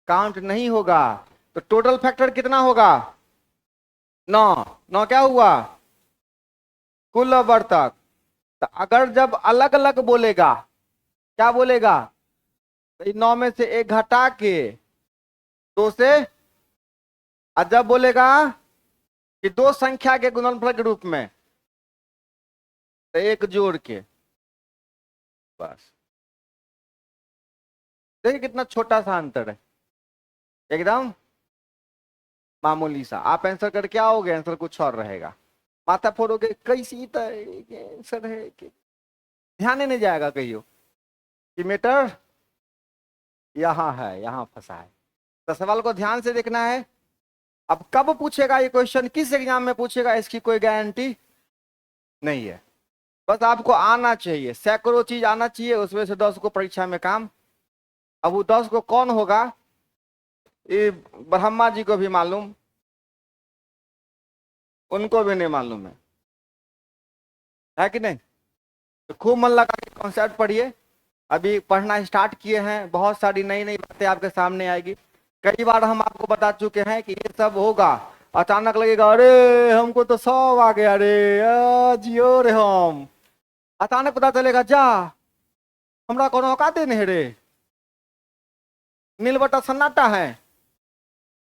A: काउंट नहीं होगा, तो टोटल फैक्टर कितना होगा, 9। 9 क्या हुआ, कुल आवर्तक। तो अगर जब अलग अलग बोलेगा, क्या बोलेगा, 9 में से एक घटा के 2 से, और जब बोलेगा कि दो संख्या के गुणनफल के रूप में, तो एक जोड़ के, बस। देखिए कितना छोटा सा अंतर है, एकदम मामूली सा। आप आंसर करके आओगे, आंसर कुछ और रहेगा, माथा फोड़ोगे कैसी आंसर है कि ध्यान ही नहीं जाएगा कहियो कि मीटर यहाँ है, यहाँ फंसा है। तो सवाल को ध्यान से देखना है। अब कब पूछेगा ये क्वेश्चन, किस एग्जाम में पूछेगा, इसकी कोई गारंटी नहीं है। बस आपको आना चाहिए, सैकड़ों चीज आना चाहिए, उसमें से 10 को परीक्षा में काम। अब वो 10 को कौन होगा, ये ब्रह्मा जी को भी मालूम, उनको भी नहीं मालूम है कि नहीं। तो खूब मन लगा के कॉन्सेप्ट पढ़िए, अभी पढ़ना स्टार्ट किए हैं, बहुत सारी नई नई बातें आपके सामने आएगी। कई बार हम आपको बता चुके हैं कि ये सब होगा, अचानक लगेगा अरे हमको तो 100 आ गया, अरे जियो रे हम, अचानक पता चलेगा जा हमरा कोनो औकाते नहीं रे, नीलबट्टा सन्नाटा है।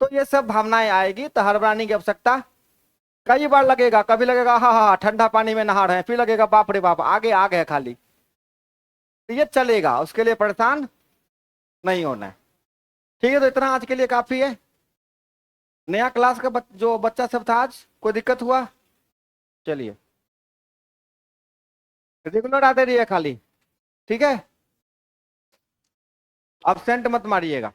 A: तो ये सब भावनाएं आएगी, तो हड़बड़ाने की आवश्यकता। कई बार लगेगा, कभी लगेगा हाँ हाँ ठंडा पानी में नहा रहे हैं, फिर लगेगा बाप रे बाप आगे आग है खाली। तो ये चलेगा, उसके लिए परेशान नहीं होना है। ठीक है, तो इतना आज के लिए काफी है। नया क्लास का जो बच्चा सब था, आज कोई दिक्कत हुआ, चलिए रेगुलर आते रहिए खाली। ठीक है, अब्सेंट मत मारिएगा।